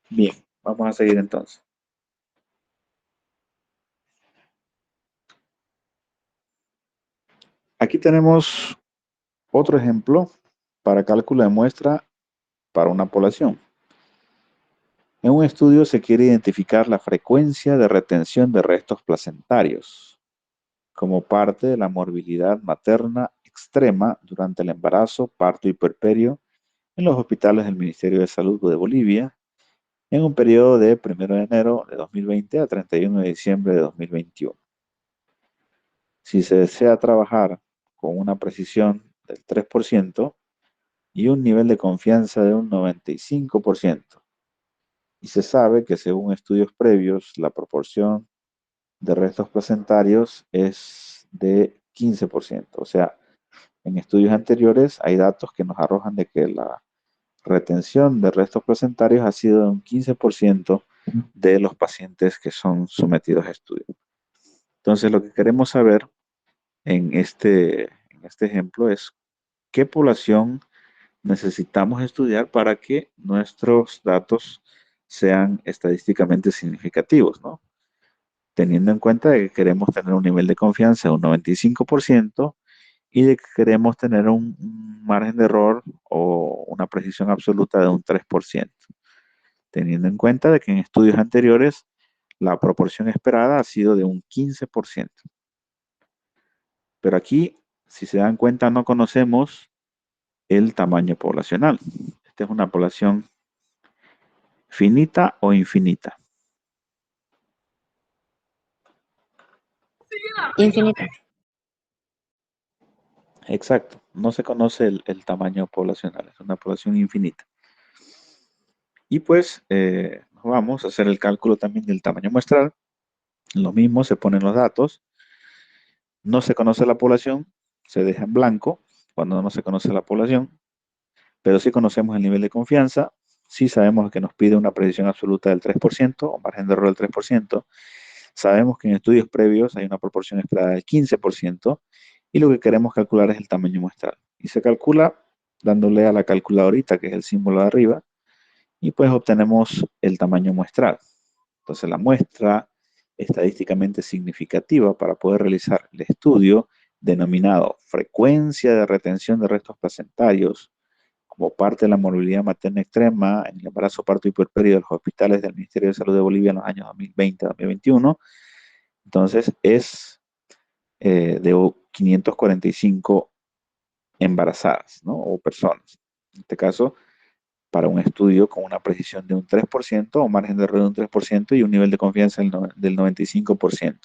Bien, vamos a seguir entonces. Aquí tenemos otro ejemplo para cálculo de muestra para una población. En un estudio se quiere identificar la frecuencia de retención de restos placentarios como parte de la morbilidad materna extrema durante el embarazo, parto y puerperio en los hospitales del Ministerio de Salud de Bolivia en un periodo de 1 de enero de 2020 a 31 de diciembre de 2021. Si se desea trabajar con una precisión del 3% y un nivel de confianza de un 95%, y se sabe que según estudios previos, la proporción de restos placentarios es de 15%. O sea, en estudios anteriores hay datos que nos arrojan de que la retención de restos placentarios ha sido de un 15% de los pacientes que son sometidos a estudio. Entonces, lo que queremos saber en este ejemplo es qué población necesitamos estudiar para que nuestros datos sean estadísticamente significativos, ¿no? Teniendo en cuenta de que queremos tener un nivel de confianza de un 95% y de que queremos tener un margen de error o una precisión absoluta de un 3%, teniendo en cuenta de que en estudios anteriores la proporción esperada ha sido de un 15%. Pero aquí, si se dan cuenta, no conocemos el tamaño poblacional. Esta es una población finita o infinita. Infinita. Exacto, no se conoce el tamaño poblacional, es una población infinita. Y pues vamos a hacer el cálculo también del tamaño muestral. Lo mismo, se ponen los datos. No se conoce la población, se deja en blanco cuando no se conoce la población, pero sí conocemos el nivel de confianza, sí sabemos que nos pide una precisión absoluta del 3% o margen de error del 3%. Sabemos que en estudios previos hay una proporción esperada del 15% y lo que queremos calcular es el tamaño muestral. Y se calcula dándole a la calculadorita, que es el símbolo de arriba, y pues obtenemos el tamaño muestral. Entonces la muestra estadísticamente significativa para poder realizar el estudio denominado frecuencia de retención de restos placentarios como parte de la morbilidad materna extrema en el embarazo, parto y puerperio de los hospitales del Ministerio de Salud de Bolivia en los años 2020-2021. Entonces es de 545 embarazadas, ¿no? O personas. En este caso, para un estudio con una precisión de un 3% o margen de error de un 3% y un nivel de confianza del 95%.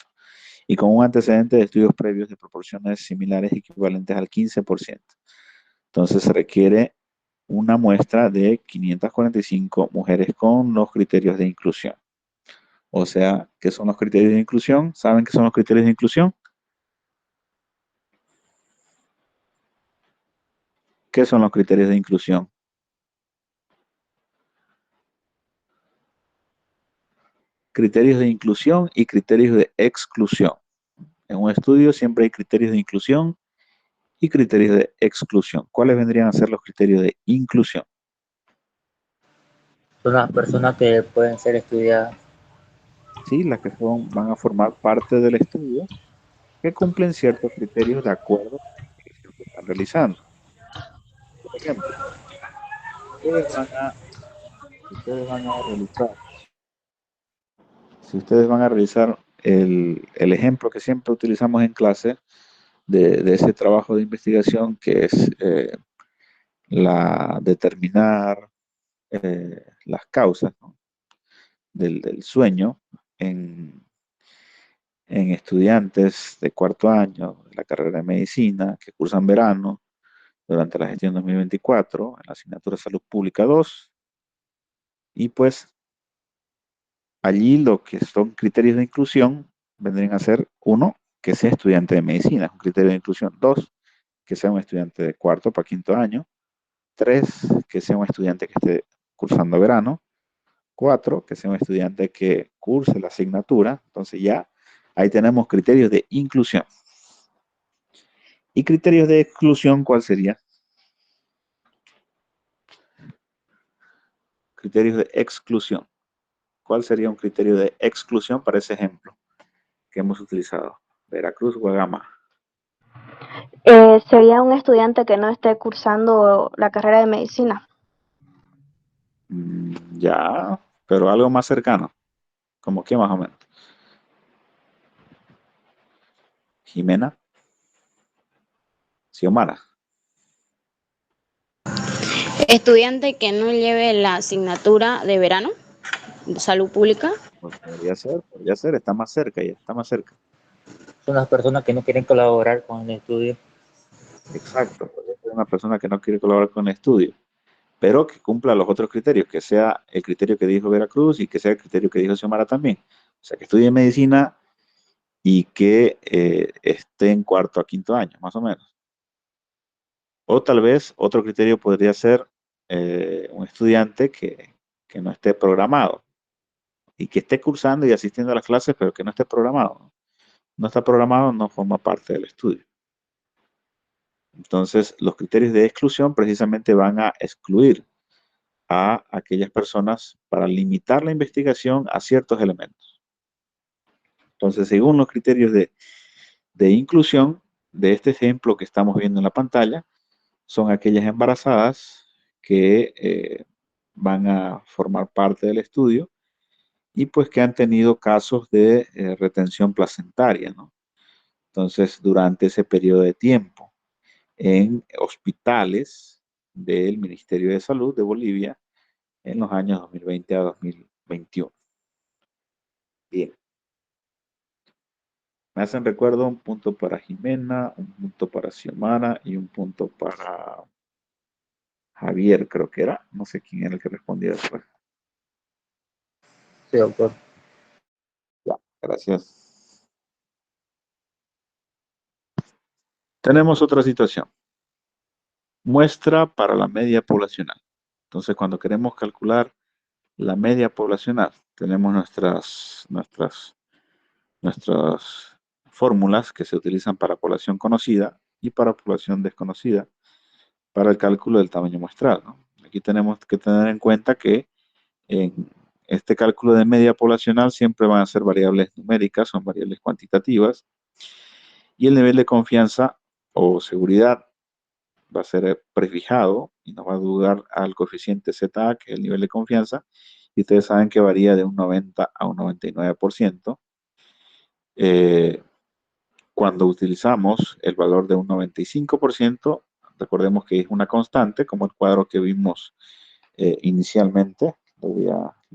Y con un antecedente de estudios previos de proporciones similares equivalentes al 15%. Entonces se requiere una muestra de 545 mujeres con los criterios de inclusión. O sea, ¿qué son los criterios de inclusión? ¿Saben qué son los criterios de inclusión? ¿Qué son los criterios de inclusión? Criterios de inclusión y criterios de exclusión. En un estudio siempre hay criterios de inclusión y criterios de exclusión. ¿Cuáles vendrían a ser los criterios de inclusión? Son las personas que pueden ser estudiadas. Sí, las que van a formar parte del estudio, que cumplen ciertos criterios de acuerdo a la investigación que están realizando. Por ejemplo, ustedes van a, ustedes van a realizar, si ustedes van a realizar el ejemplo que siempre utilizamos en clase de ese trabajo de investigación que es determinar las causas, ¿no? del sueño en estudiantes de cuarto año de la carrera de medicina que cursan verano durante la gestión 2024 en la asignatura Salud Pública 2. Y pues allí lo que son criterios de inclusión vendrían a ser, uno, que sea estudiante de medicina, es un criterio de inclusión. Dos, que sea un estudiante de cuarto para quinto año. Tres, que sea un estudiante que esté cursando verano. Cuatro, que sea un estudiante que curse la asignatura. Entonces ya ahí tenemos criterios de inclusión. ¿Y criterios de exclusión cuál sería? Criterios de exclusión. ¿Cuál sería un criterio de exclusión para ese ejemplo que hemos utilizado? Veracruz, Guagama. Sería un estudiante que no esté cursando la carrera de medicina. Ya, pero algo más cercano. ¿Como qué más o menos? Jimena, Xiomara. Estudiante que no lleve la asignatura de verano de salud pública. Pues podría ser, está más cerca ya, está más cerca. Son las personas que no quieren colaborar con el estudio. Exacto, podría ser una persona que no quiere colaborar con el estudio, pero que cumpla los otros criterios, que sea el criterio que dijo Veracruz y que sea el criterio que dijo Xiomara también. O sea, que estudie medicina y que esté en cuarto a quinto año, más o menos. O tal vez otro criterio podría ser un estudiante que no esté programado y que esté cursando y asistiendo a las clases, pero que no esté programado. No está programado, no forma parte del estudio. Entonces, los criterios de exclusión precisamente van a excluir a aquellas personas para limitar la investigación a ciertos elementos. Entonces, según los criterios de inclusión de este ejemplo que estamos viendo en la pantalla, son aquellas embarazadas que van a formar parte del estudio y pues que han tenido casos de retención placentaria, ¿no? Entonces, durante ese periodo de tiempo, en hospitales del Ministerio de Salud de Bolivia en los años 2020 a 2021. Bien. Me hacen recuerdo un punto para Jimena, un punto para Xiomara y un punto para Javier, creo que era. No sé quién era el que respondía después. Sí, doctor. Ya, gracias. Tenemos otra situación. Muestra para la media poblacional. Entonces, cuando queremos calcular la media poblacional, tenemos nuestras fórmulas que se utilizan para población conocida y para población desconocida para el cálculo del tamaño muestral, ¿no? Aquí tenemos que tener en cuenta que en este cálculo de media poblacional siempre van a ser variables numéricas, son variables cuantitativas, y el nivel de confianza o seguridad va a ser prefijado y nos va a dar al coeficiente ZA, que es el nivel de confianza, y ustedes saben que varía de un 90 a un 99%. Cuando utilizamos el valor de un 95%, recordemos que es una constante, como el cuadro que vimos inicialmente. Lo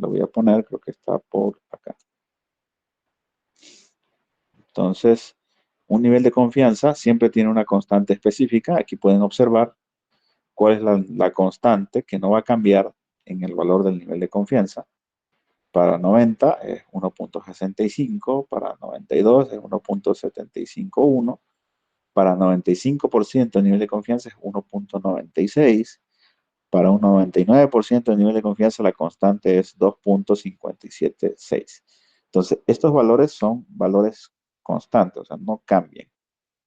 voy a poner, creo que está por acá. Entonces, un nivel de confianza siempre tiene una constante específica. Aquí pueden observar cuál es la constante que no va a cambiar en el valor del nivel de confianza. Para 90 es 1.65, para 92 es 1.751, para 95% el nivel de confianza es 1.96, para un 99% el nivel de confianza la constante es 2.576. Entonces, estos valores son valores constantes, o sea, no cambian,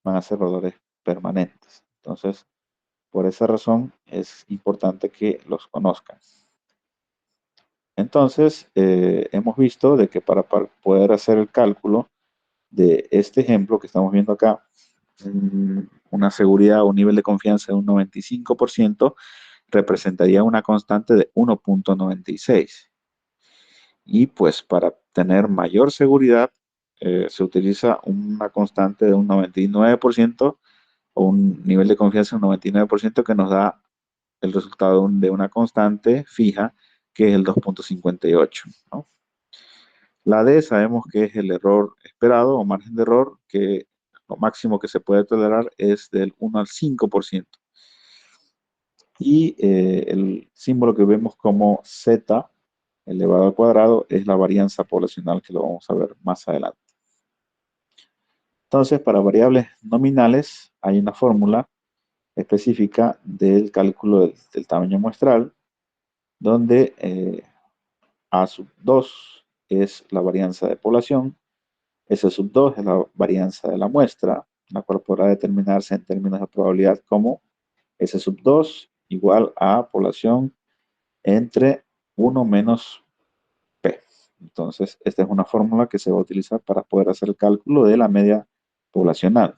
van a ser valores permanentes. Entonces, por esa razón es importante que los conozcan. Entonces, hemos visto de que para poder hacer el cálculo de este ejemplo que estamos viendo acá, una seguridad o un nivel de confianza de un 95% representaría una constante de 1.96. Y pues para tener mayor seguridad se utiliza una constante de un 99% o un nivel de confianza de un 99% que nos da el resultado de una constante fija que es el 2.58, ¿no? La D sabemos que es el error esperado o margen de error, que lo máximo que se puede tolerar es del 1 al 5%. Y el símbolo que vemos como Z elevado al cuadrado es la varianza poblacional, que lo vamos a ver más adelante. Entonces, para variables nominales hay una fórmula específica del cálculo del tamaño muestral, donde A sub 2 es la varianza de población, S sub 2 es la varianza de la muestra, la cual podrá determinarse en términos de probabilidad como S sub 2 igual a población entre 1 menos P. Entonces, esta es una fórmula que se va a utilizar para poder hacer el cálculo de la media poblacional.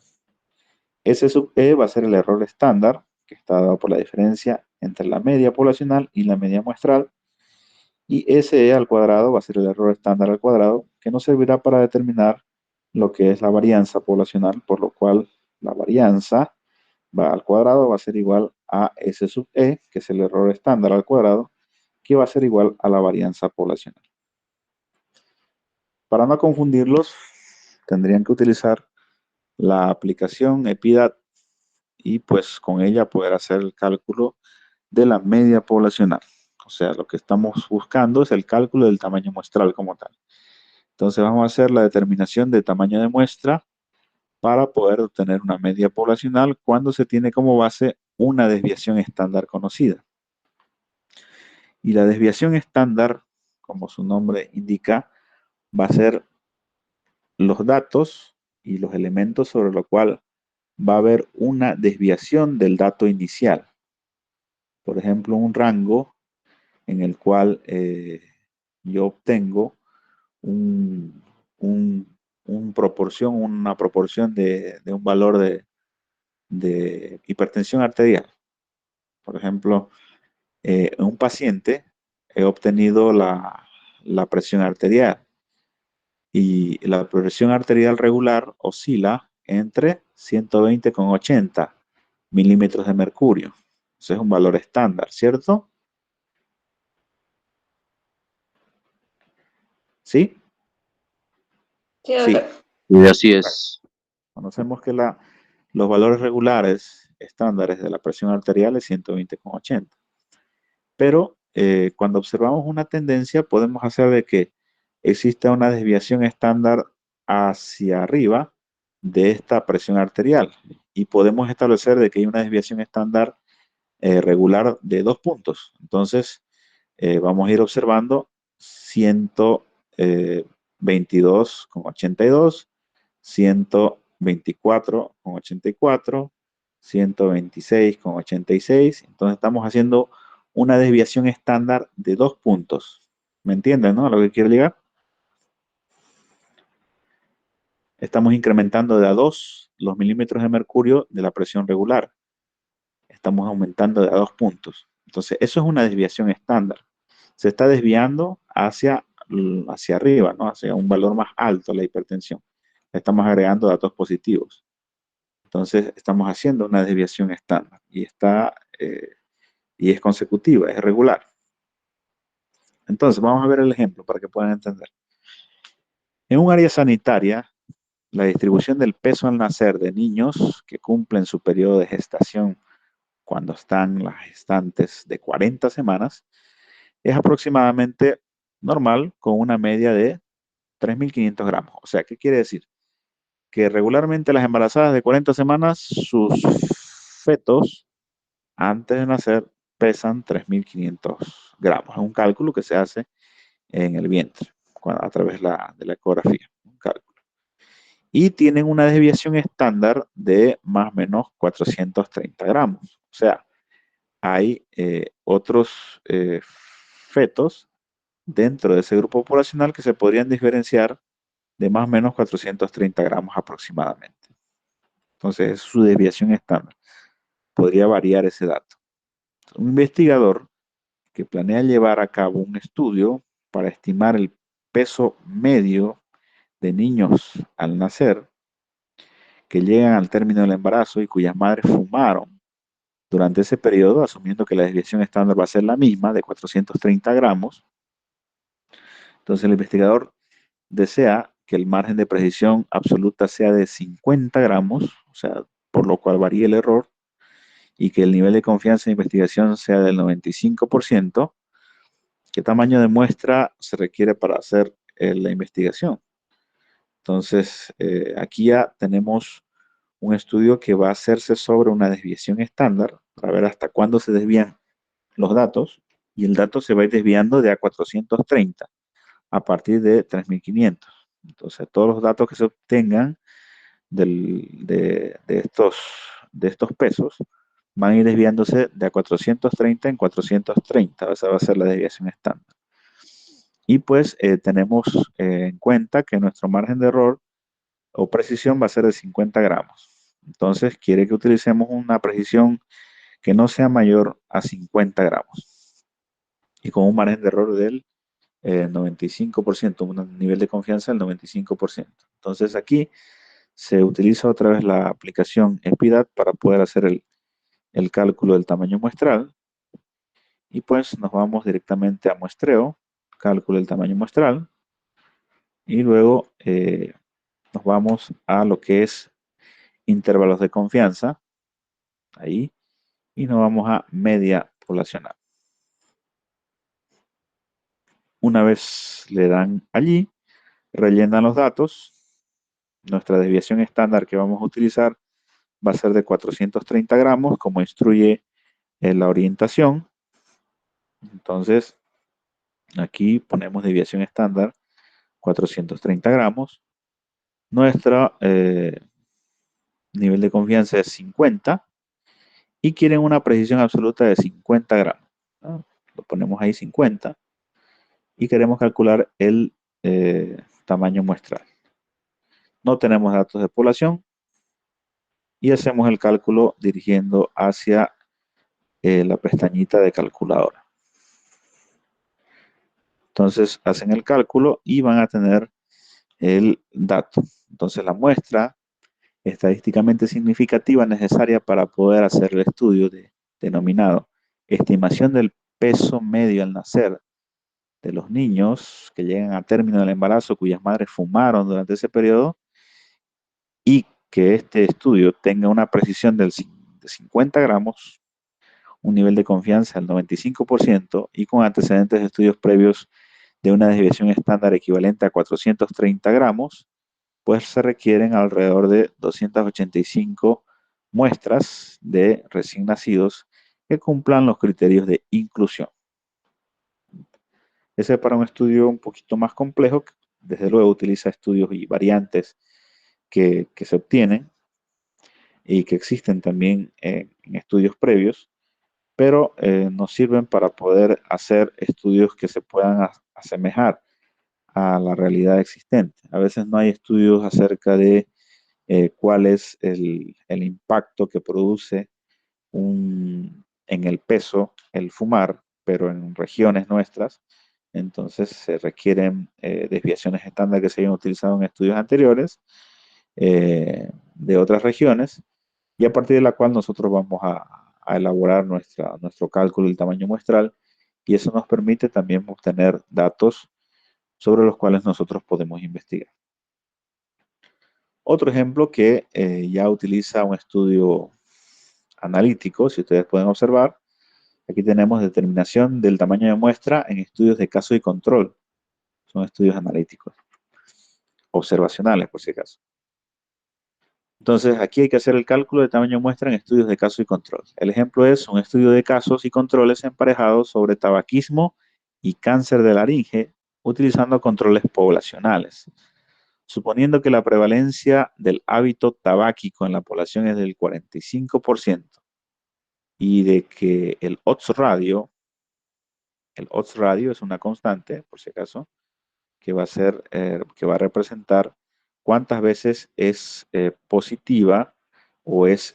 S sub E va a ser el error estándar, que está dado por la diferencia entre la media poblacional y la media muestral. Y SE al cuadrado va a ser el error estándar al cuadrado, que nos servirá para determinar lo que es la varianza poblacional, por lo cual la varianza va al cuadrado va a ser igual a S sub E, que es el error estándar al cuadrado, que va a ser igual a la varianza poblacional. Para no confundirlos, tendrían que utilizar la aplicación EPIDAT y pues con ella poder hacer el cálculo de la media poblacional. O sea, lo que estamos buscando es el cálculo del tamaño muestral como tal. Entonces vamos a hacer la determinación de tamaño de muestra para poder obtener una media poblacional cuando se tiene como base una desviación estándar conocida. Y la desviación estándar, como su nombre indica, va a ser los datos y los elementos sobre los cuales va a haber una desviación del dato inicial. Por ejemplo, un rango en el cual yo obtengo una proporción de un valor de hipertensión arterial. Por ejemplo, en un paciente he obtenido la presión arterial y la presión arterial regular oscila entre 120,80 milímetros de mercurio. Ese es un valor estándar, ¿cierto? ¿Sí? Sí. Y así es. Conocemos que los valores regulares estándares de la presión arterial es 120,80. Pero cuando observamos una tendencia, podemos hacer de que exista una desviación estándar hacia arriba de esta presión arterial. Y podemos establecer de que hay una desviación estándar regular de 2 puntos. Entonces, vamos a ir observando 122,82, 124,84, 126,86. Entonces estamos haciendo una desviación estándar de 2 puntos. ¿Me entienden, no? A lo que quiero llegar. Estamos incrementando de a 2 los milímetros de mercurio de la presión regular. Estamos aumentando de a 2 puntos. Entonces, eso es una desviación estándar. Se está desviando hacia arriba, ¿no? Hacia un valor más alto la hipertensión. Estamos agregando datos positivos. Entonces, estamos haciendo una desviación estándar y es consecutiva, es regular. Entonces, vamos a ver el ejemplo para que puedan entender. En un área sanitaria, la distribución del peso al nacer de niños que cumplen su periodo de gestación cuando están las gestantes de 40 semanas es aproximadamente normal con una media de 3.500 gramos. O sea, ¿qué quiere decir? Que regularmente las embarazadas de 40 semanas, sus fetos antes de nacer pesan 3.500 gramos. Es un cálculo que se hace en el vientre a través de la ecografía. Un cálculo. Y tienen una desviación estándar de más o menos 430 gramos. O sea, hay otros fetos dentro de ese grupo poblacional que se podrían diferenciar de más o menos 430 gramos aproximadamente. Entonces, es su desviación estándar. Podría variar ese dato. Un investigador que planea llevar a cabo un estudio para estimar el peso medio de niños al nacer que llegan al término del embarazo y cuyas madres fumaron durante ese periodo, asumiendo que la desviación estándar va a ser la misma, de 430 gramos. Entonces el investigador desea que el margen de precisión absoluta sea de 50 gramos, o sea, por lo cual varía el error, y que el nivel de confianza en investigación sea del 95%, ¿Qué tamaño de muestra se requiere para hacer la investigación? Entonces, aquí ya tenemos un estudio que va a hacerse sobre una desviación estándar para ver hasta cuándo se desvían los datos, y el dato se va a ir desviando de A430 a partir de 3500. Entonces, todos los datos que se obtengan de estos pesos van a ir desviándose de A430 en 430. Esa va a ser la desviación estándar. Y pues tenemos en cuenta que nuestro margen de error o precisión va a ser de 50 gramos. Entonces, quiere que utilicemos una precisión que no sea mayor a 50 gramos y con un margen de error del 95%, un nivel de confianza del 95%. Entonces, aquí se utiliza otra vez la aplicación EPIDAT para poder hacer el cálculo del tamaño muestral. Y pues nos vamos directamente a muestreo, cálculo del tamaño muestral. Y luego nos vamos a lo que es intervalos de confianza, ahí, y nos vamos a media poblacional. Una vez le dan allí, rellenan los datos. Nuestra desviación estándar que vamos a utilizar va a ser de 430 gramos, como instruye la orientación. Entonces, aquí ponemos desviación estándar 430 gramos. Nuestro nivel de confianza es 50 y quieren una precisión absoluta de 50 gramos, ¿no? Lo ponemos ahí 50 y queremos calcular el tamaño muestral. No tenemos datos de población y hacemos el cálculo dirigiendo hacia la pestañita de calculadora. Entonces hacen el cálculo y van a tener el dato. Entonces la muestra estadísticamente significativa necesaria para poder hacer el estudio denominado estimación del peso medio al nacer de los niños que llegan a término del embarazo cuyas madres fumaron durante ese periodo, y que este estudio tenga una precisión de 50 gramos, un nivel de confianza del 95% y con antecedentes de estudios previos de una desviación estándar equivalente a 430 gramos, pues se requieren alrededor de 285 muestras de recién nacidos que cumplan los criterios de inclusión. Ese es para un estudio un poquito más complejo, que desde luego utiliza estudios y variantes que se obtienen y que existen también en estudios previos, pero nos sirven para poder hacer estudios que se puedan asemejar a la realidad existente. A veces no hay estudios acerca de cuál es el impacto que produce en el peso el fumar, pero en regiones nuestras. Entonces se requieren desviaciones estándar que se hayan utilizado en estudios anteriores de otras regiones, y a partir de la cual nosotros vamos a elaborar nuestro cálculo del tamaño muestral, y eso nos permite también obtener datos sobre los cuales nosotros podemos investigar. Otro ejemplo que ya utiliza un estudio analítico, si ustedes pueden observar, aquí tenemos determinación del tamaño de muestra en estudios de caso y control. Son estudios analíticos, observacionales por si acaso. Entonces, aquí hay que hacer el cálculo de tamaño de muestra en estudios de caso y control. El ejemplo es un estudio de casos y controles emparejados sobre tabaquismo y cáncer de laringe, utilizando controles poblacionales. Suponiendo que la prevalencia del hábito tabáquico en la población es del 45% y de que el odds radio es una constante, por si acaso, que va a representar cuántas veces es positiva o es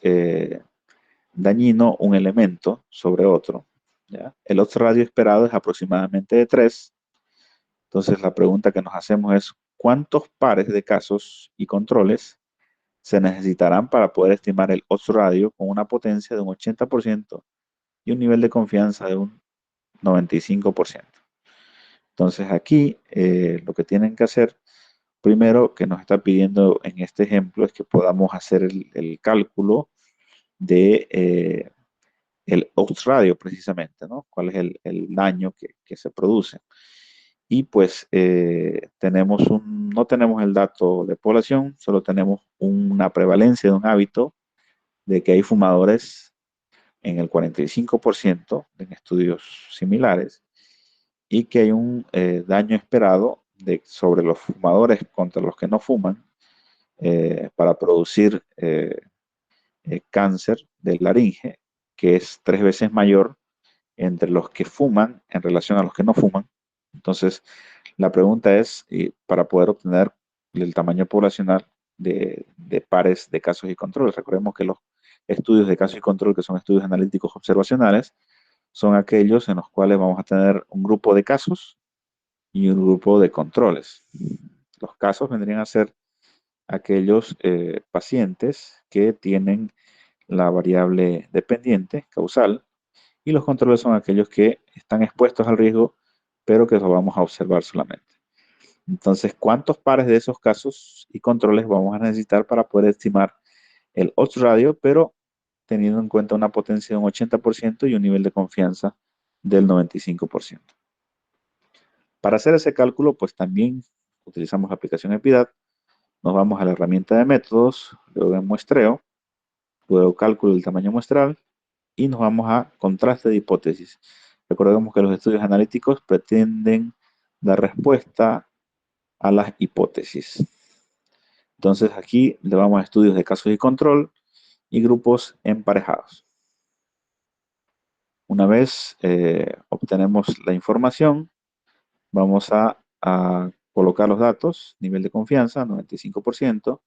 dañino un elemento sobre otro, ¿ya? El odds radio esperado es aproximadamente de 3. Entonces la pregunta que nos hacemos es ¿cuántos pares de casos y controles se necesitarán para poder estimar el odds radio con una potencia de un 80% y un nivel de confianza de un 95%? Entonces aquí lo que tienen que hacer primero, que nos está pidiendo en este ejemplo, es que podamos hacer el cálculo de el odds ratio precisamente, ¿no? ¿Cuál es el daño que se produce? Y pues no tenemos el dato de población, solo tenemos una prevalencia de un hábito de que hay fumadores en el 45% en estudios similares y que hay un daño esperado sobre los fumadores contra los que no fuman para producir cáncer de laringe, que es 3 veces mayor entre los que fuman en relación a los que no fuman. Entonces, la pregunta es, para poder obtener el tamaño poblacional de pares de casos y controles. Recordemos que los estudios de casos y control, que son estudios analíticos observacionales, son aquellos en los cuales vamos a tener un grupo de casos y un grupo de controles. Los casos vendrían a ser aquellos pacientes que tienen la variable dependiente, causal, y los controles son aquellos que están expuestos al riesgo, pero que los vamos a observar solamente. Entonces, ¿cuántos pares de esos casos y controles vamos a necesitar para poder estimar el odds ratio, pero teniendo en cuenta una potencia de un 80% y un nivel de confianza del 95%? Para hacer ese cálculo, pues también utilizamos la aplicación EPIDAT, nos vamos a la herramienta de métodos, luego en muestreo, luego cálculo del tamaño muestral y nos vamos a contraste de hipótesis. Recordemos que los estudios analíticos pretenden dar respuesta a las hipótesis. Entonces aquí le vamos a estudios de casos y control y grupos emparejados. Una vez obtenemos la información, vamos a colocar los datos, nivel de confianza 95%,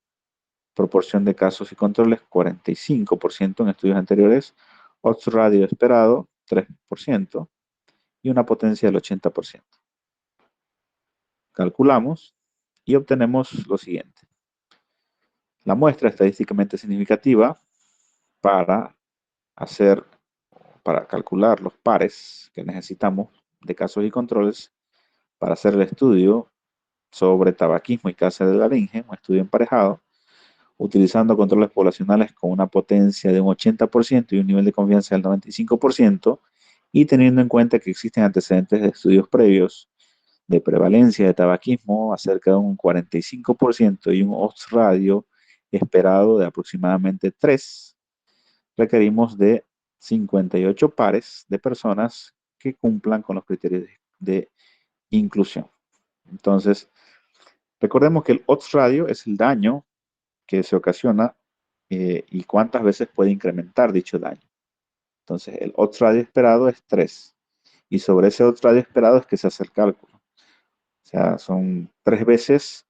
proporción de casos y controles 45% en estudios anteriores, odds ratio esperado 3% y una potencia del 80%. Calculamos y obtenemos lo siguiente. La muestra estadísticamente significativa para calcular los pares que necesitamos de casos y controles para hacer el estudio sobre tabaquismo y cáncer de laringe, un estudio emparejado, utilizando controles poblacionales con una potencia de un 80% y un nivel de confianza del 95%, y teniendo en cuenta que existen antecedentes de estudios previos de prevalencia de tabaquismo acerca de un 45% y un odds ratio esperado de aproximadamente 3, requerimos de 58 pares de personas que cumplan con los criterios de inclusión. Entonces, recordemos que el odds ratio es el daño que se ocasiona y cuántas veces puede incrementar dicho daño. Entonces, el odds ratio esperado es 3. Y sobre ese odds ratio esperado es que se hace el cálculo. O sea, son 3 veces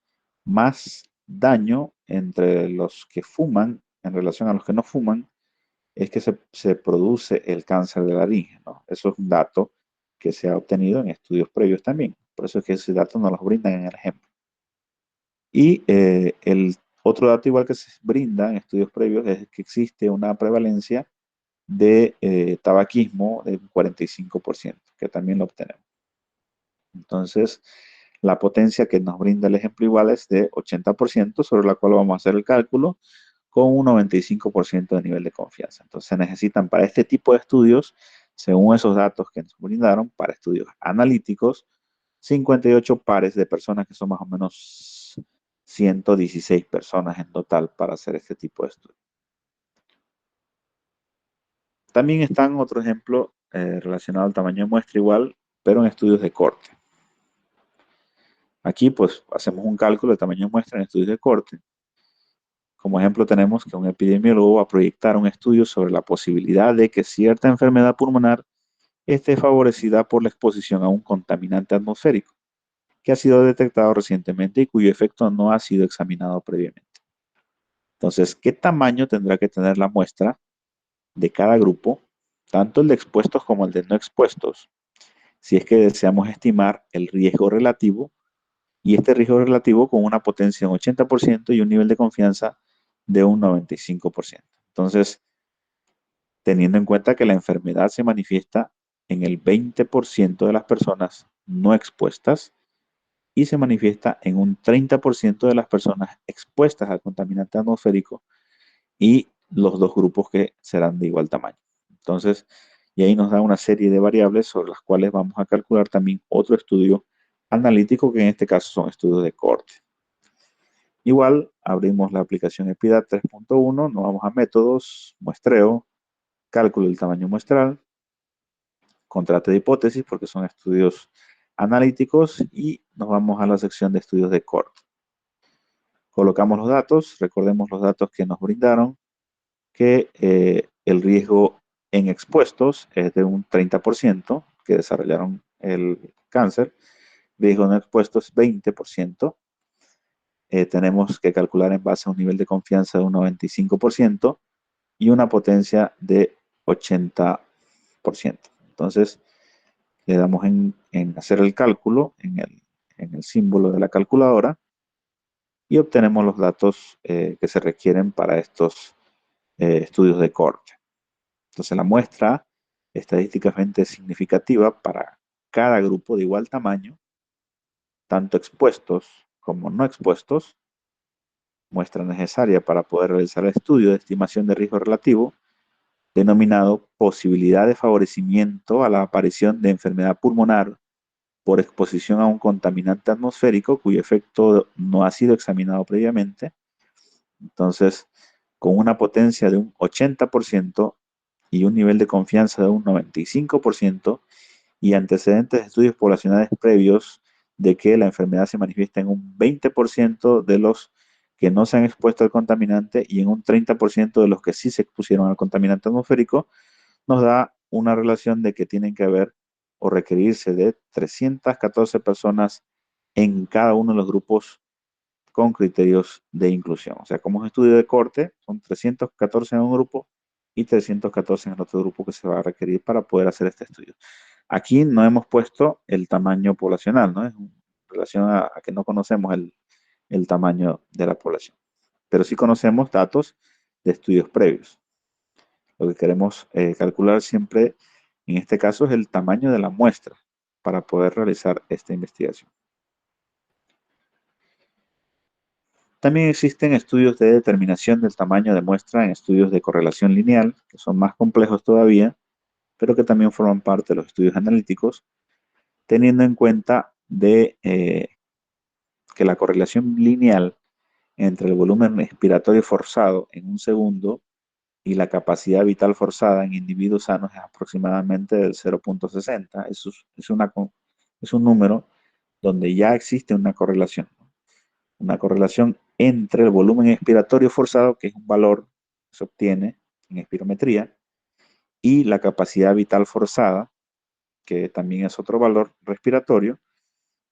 más daño entre los que fuman en relación a los que no fuman, es que se produce el cáncer de laringe, ¿no? Eso es un dato que se ha obtenido en estudios previos también. Por eso es que ese dato nos lo brindan en el ejemplo. Y el otro dato igual que se brinda en estudios previos es que existe una prevalencia de tabaquismo de un 45%, que también lo obtenemos. Entonces, la potencia que nos brinda el ejemplo igual es de 80%, sobre la cual vamos a hacer el cálculo con un 95% de nivel de confianza. Entonces, se necesitan para este tipo de estudios, según esos datos que nos brindaron, para estudios analíticos, 58 pares de personas, que son más o menos 116 personas en total para hacer este tipo de estudio. También están otro ejemplo relacionado al tamaño de muestra igual, pero en estudios de corte. Aquí pues hacemos un cálculo de tamaño de muestra en estudios de corte. Como ejemplo tenemos que un epidemiólogo va a proyectar un estudio sobre la posibilidad de que cierta enfermedad pulmonar esté favorecida por la exposición a un contaminante atmosférico que ha sido detectado recientemente y cuyo efecto no ha sido examinado previamente. Entonces, ¿qué tamaño tendrá que tener la muestra de cada grupo, tanto el de expuestos como el de no expuestos, si es que deseamos estimar el riesgo relativo, y este riesgo relativo con una potencia de un 80% y un nivel de confianza de un 95%? Entonces, teniendo en cuenta que la enfermedad se manifiesta en el 20% de las personas no expuestas y se manifiesta en un 30% de las personas expuestas al contaminante atmosférico, y los dos grupos que serán de igual tamaño. Entonces, y ahí nos da una serie de variables sobre las cuales vamos a calcular también otro estudio analítico, que en este caso son estudios de corte. Igual, abrimos la aplicación EPIDAT 3.1, nos vamos a métodos, muestreo, cálculo del tamaño muestral, contraste de hipótesis, porque son estudios analíticos, y nos vamos a la sección de estudios de corte. Colocamos los datos, recordemos los datos que nos brindaron, que el riesgo en expuestos es de un 30% que desarrollaron el cáncer, riesgo no expuestos 20%. Tenemos que calcular en base a un nivel de confianza de un 95% y una potencia de 80%. Entonces, le damos en hacer el cálculo en el símbolo de la calculadora y obtenemos los datos que se requieren para estos estudios de corte. Entonces, la muestra estadísticamente significativa para cada grupo de igual tamaño, tanto expuestos como no expuestos, muestra necesaria para poder realizar el estudio de estimación de riesgo relativo, denominado posibilidad de favorecimiento a la aparición de enfermedad pulmonar por exposición a un contaminante atmosférico cuyo efecto no ha sido examinado previamente. Entonces, con una potencia de un 80% y un nivel de confianza de un 95% y antecedentes de estudios poblacionales previos de que la enfermedad se manifiesta en un 20% de los que no se han expuesto al contaminante y en un 30% de los que sí se expusieron al contaminante atmosférico, nos da una relación de que tienen que haber o requerirse de 314 personas en cada uno de los grupos con criterios de inclusión. O sea, como es estudio de corte, son 314 en un grupo y 314 en el otro grupo que se va a requerir para poder hacer este estudio. Aquí no hemos puesto el tamaño poblacional, ¿no? Es en relación a que no conocemos el tamaño de la población. Pero sí conocemos datos de estudios previos. Lo que queremos calcular siempre, en este caso, es el tamaño de la muestra para poder realizar esta investigación. También existen estudios de determinación del tamaño de muestra en estudios de correlación lineal, que son más complejos todavía, pero que también forman parte de los estudios analíticos, teniendo en cuenta de que la correlación lineal entre el volumen respiratorio forzado en un segundo y la capacidad vital forzada en individuos sanos es aproximadamente del 0.60. Eso es un número donde ya existe una correlación. Una correlación entre el volumen expiratorio forzado, que es un valor que se obtiene en espirometría, y la capacidad vital forzada, que también es otro valor respiratorio.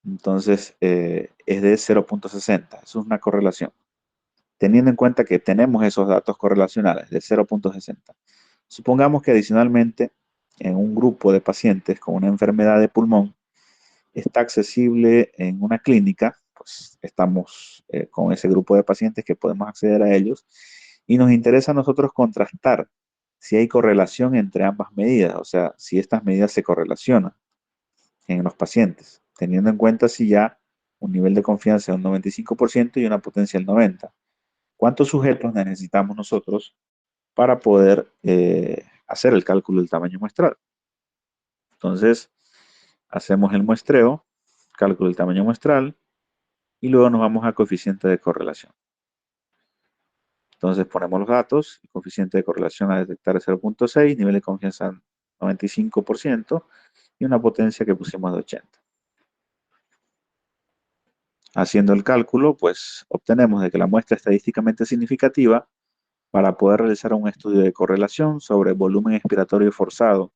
Entonces, es de 0.60. Eso es una correlación. Teniendo en cuenta que tenemos esos datos correlacionales de 0.60. Supongamos que adicionalmente en un grupo de pacientes con una enfermedad de pulmón está accesible en una clínica, pues estamos con ese grupo de pacientes que podemos acceder a ellos y nos interesa a nosotros contrastar si hay correlación entre ambas medidas, o sea, si estas medidas se correlacionan en los pacientes, teniendo en cuenta si ya un nivel de confianza de un 95% y una potencia del 90%. ¿Cuántos sujetos necesitamos nosotros para poder hacer el cálculo del tamaño muestral? Entonces, hacemos el muestreo, cálculo del tamaño muestral, y luego nos vamos a coeficiente de correlación. Entonces ponemos los datos, el coeficiente de correlación a detectar es 0.6, nivel de confianza 95% y una potencia que pusimos de 80. Haciendo el cálculo, pues obtenemos de que la muestra estadísticamente significativa para poder realizar un estudio de correlación sobre volumen expiratorio forzado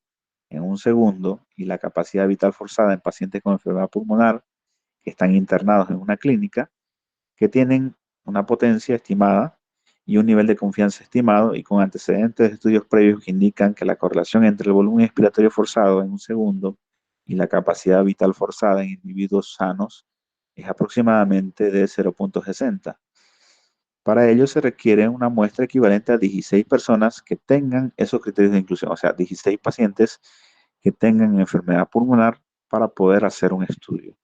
en un segundo y la capacidad vital forzada en pacientes con enfermedad pulmonar que están internados en una clínica, que tienen una potencia estimada y un nivel de confianza estimado y con antecedentes de estudios previos que indican que la correlación entre el volumen expiratorio forzado en un segundo y la capacidad vital forzada en individuos sanos es aproximadamente de 0.60. Para ello se requiere una muestra equivalente a 16 personas que tengan esos criterios de inclusión, o sea, 16 pacientes que tengan enfermedad pulmonar para poder hacer un estudio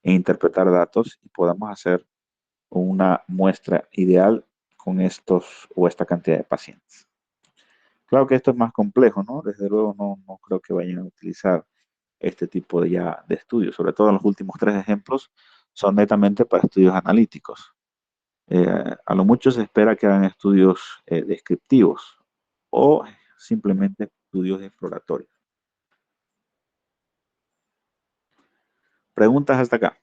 e interpretar datos y podamos hacer una muestra ideal con estos o esta cantidad de pacientes. Claro que esto es más complejo, ¿no? Desde luego no creo que vayan a utilizar este tipo de estudios, sobre todo en los últimos tres ejemplos, son netamente para estudios analíticos. A lo mucho se espera que hagan estudios descriptivos o simplemente estudios exploratorios. ¿Preguntas hasta acá?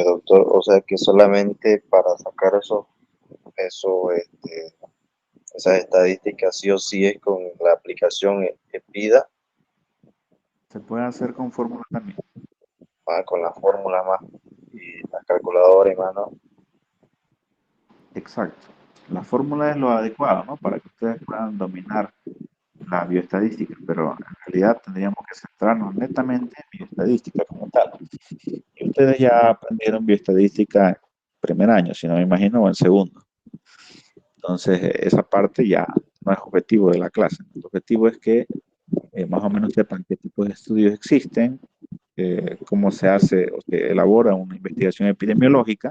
Doctor, o sea que solamente para sacar esas estadísticas sí o sí es con la aplicación EPIDA, Se puede hacer con fórmulas también. con la fórmula más y la calculadora y más, ¿no? Exacto. La fórmula es lo adecuado, ¿no? Para que ustedes puedan dominar la bioestadística, pero en realidad tendríamos que centrarnos netamente en bioestadística como tal. Y ustedes ya aprendieron bioestadística en primer año, si no me imagino, o en segundo. Entonces, esa parte ya no es objetivo de la clase. El objetivo es que más o menos sepan qué tipos de estudios existen, cómo se hace o se elabora una investigación epidemiológica.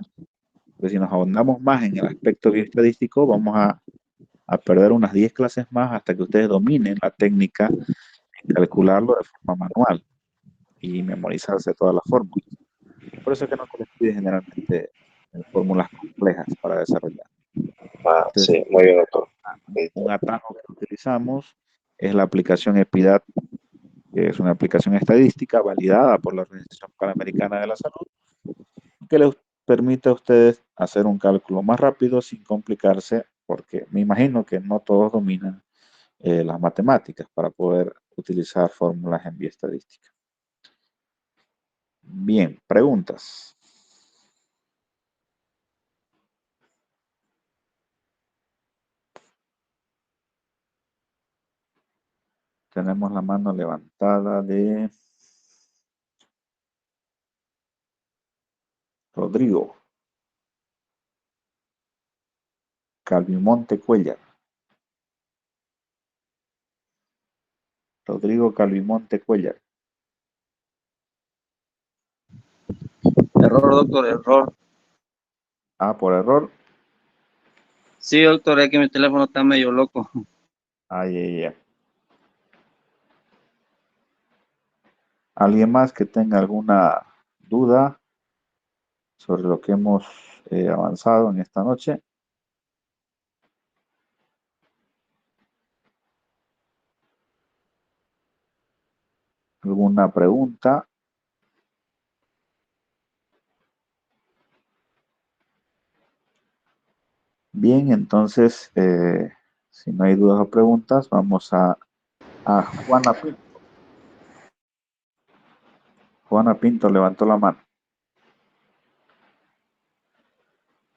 Pues si nos ahondamos más en el aspecto bioestadístico, vamos a perder unas 10 clases más hasta que ustedes dominen la técnica en calcularlo de forma manual y memorizarse todas las fórmulas. Por eso es que no se les pide generalmente fórmulas complejas para desarrollar. Entonces, Sí, muy bien, doctor. un atajo que utilizamos es la aplicación EPIDAT, que es una aplicación estadística validada por la Organización Panamericana de la Salud, que les permite a ustedes hacer un cálculo más rápido sin complicarse, porque me imagino que no todos dominan las matemáticas para poder utilizar fórmulas en bioestadística. Bien, preguntas. Tenemos la mano levantada de Rodrigo Calvimonte Cuellar. Rodrigo Calvimonte Cuellar. Error, doctor, error. Ah, por error. Sí, doctor, es que mi teléfono está medio loco. Ay, ay, ay. ¿Alguien más que tenga alguna duda sobre lo que hemos avanzado en esta noche? ¿Alguna pregunta? Bien, entonces, si no hay dudas o preguntas, vamos a Juana Pinto. Juana Pinto levantó la mano.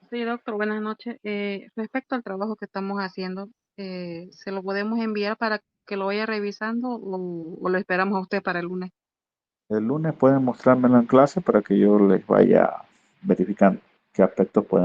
Sí, doctor, buenas noches. Respecto al trabajo que estamos haciendo, ¿se lo podemos enviar para que lo vaya revisando o lo esperamos a usted para el lunes? El lunes pueden mostrármelo en clase para que yo les vaya verificando qué aspectos pueden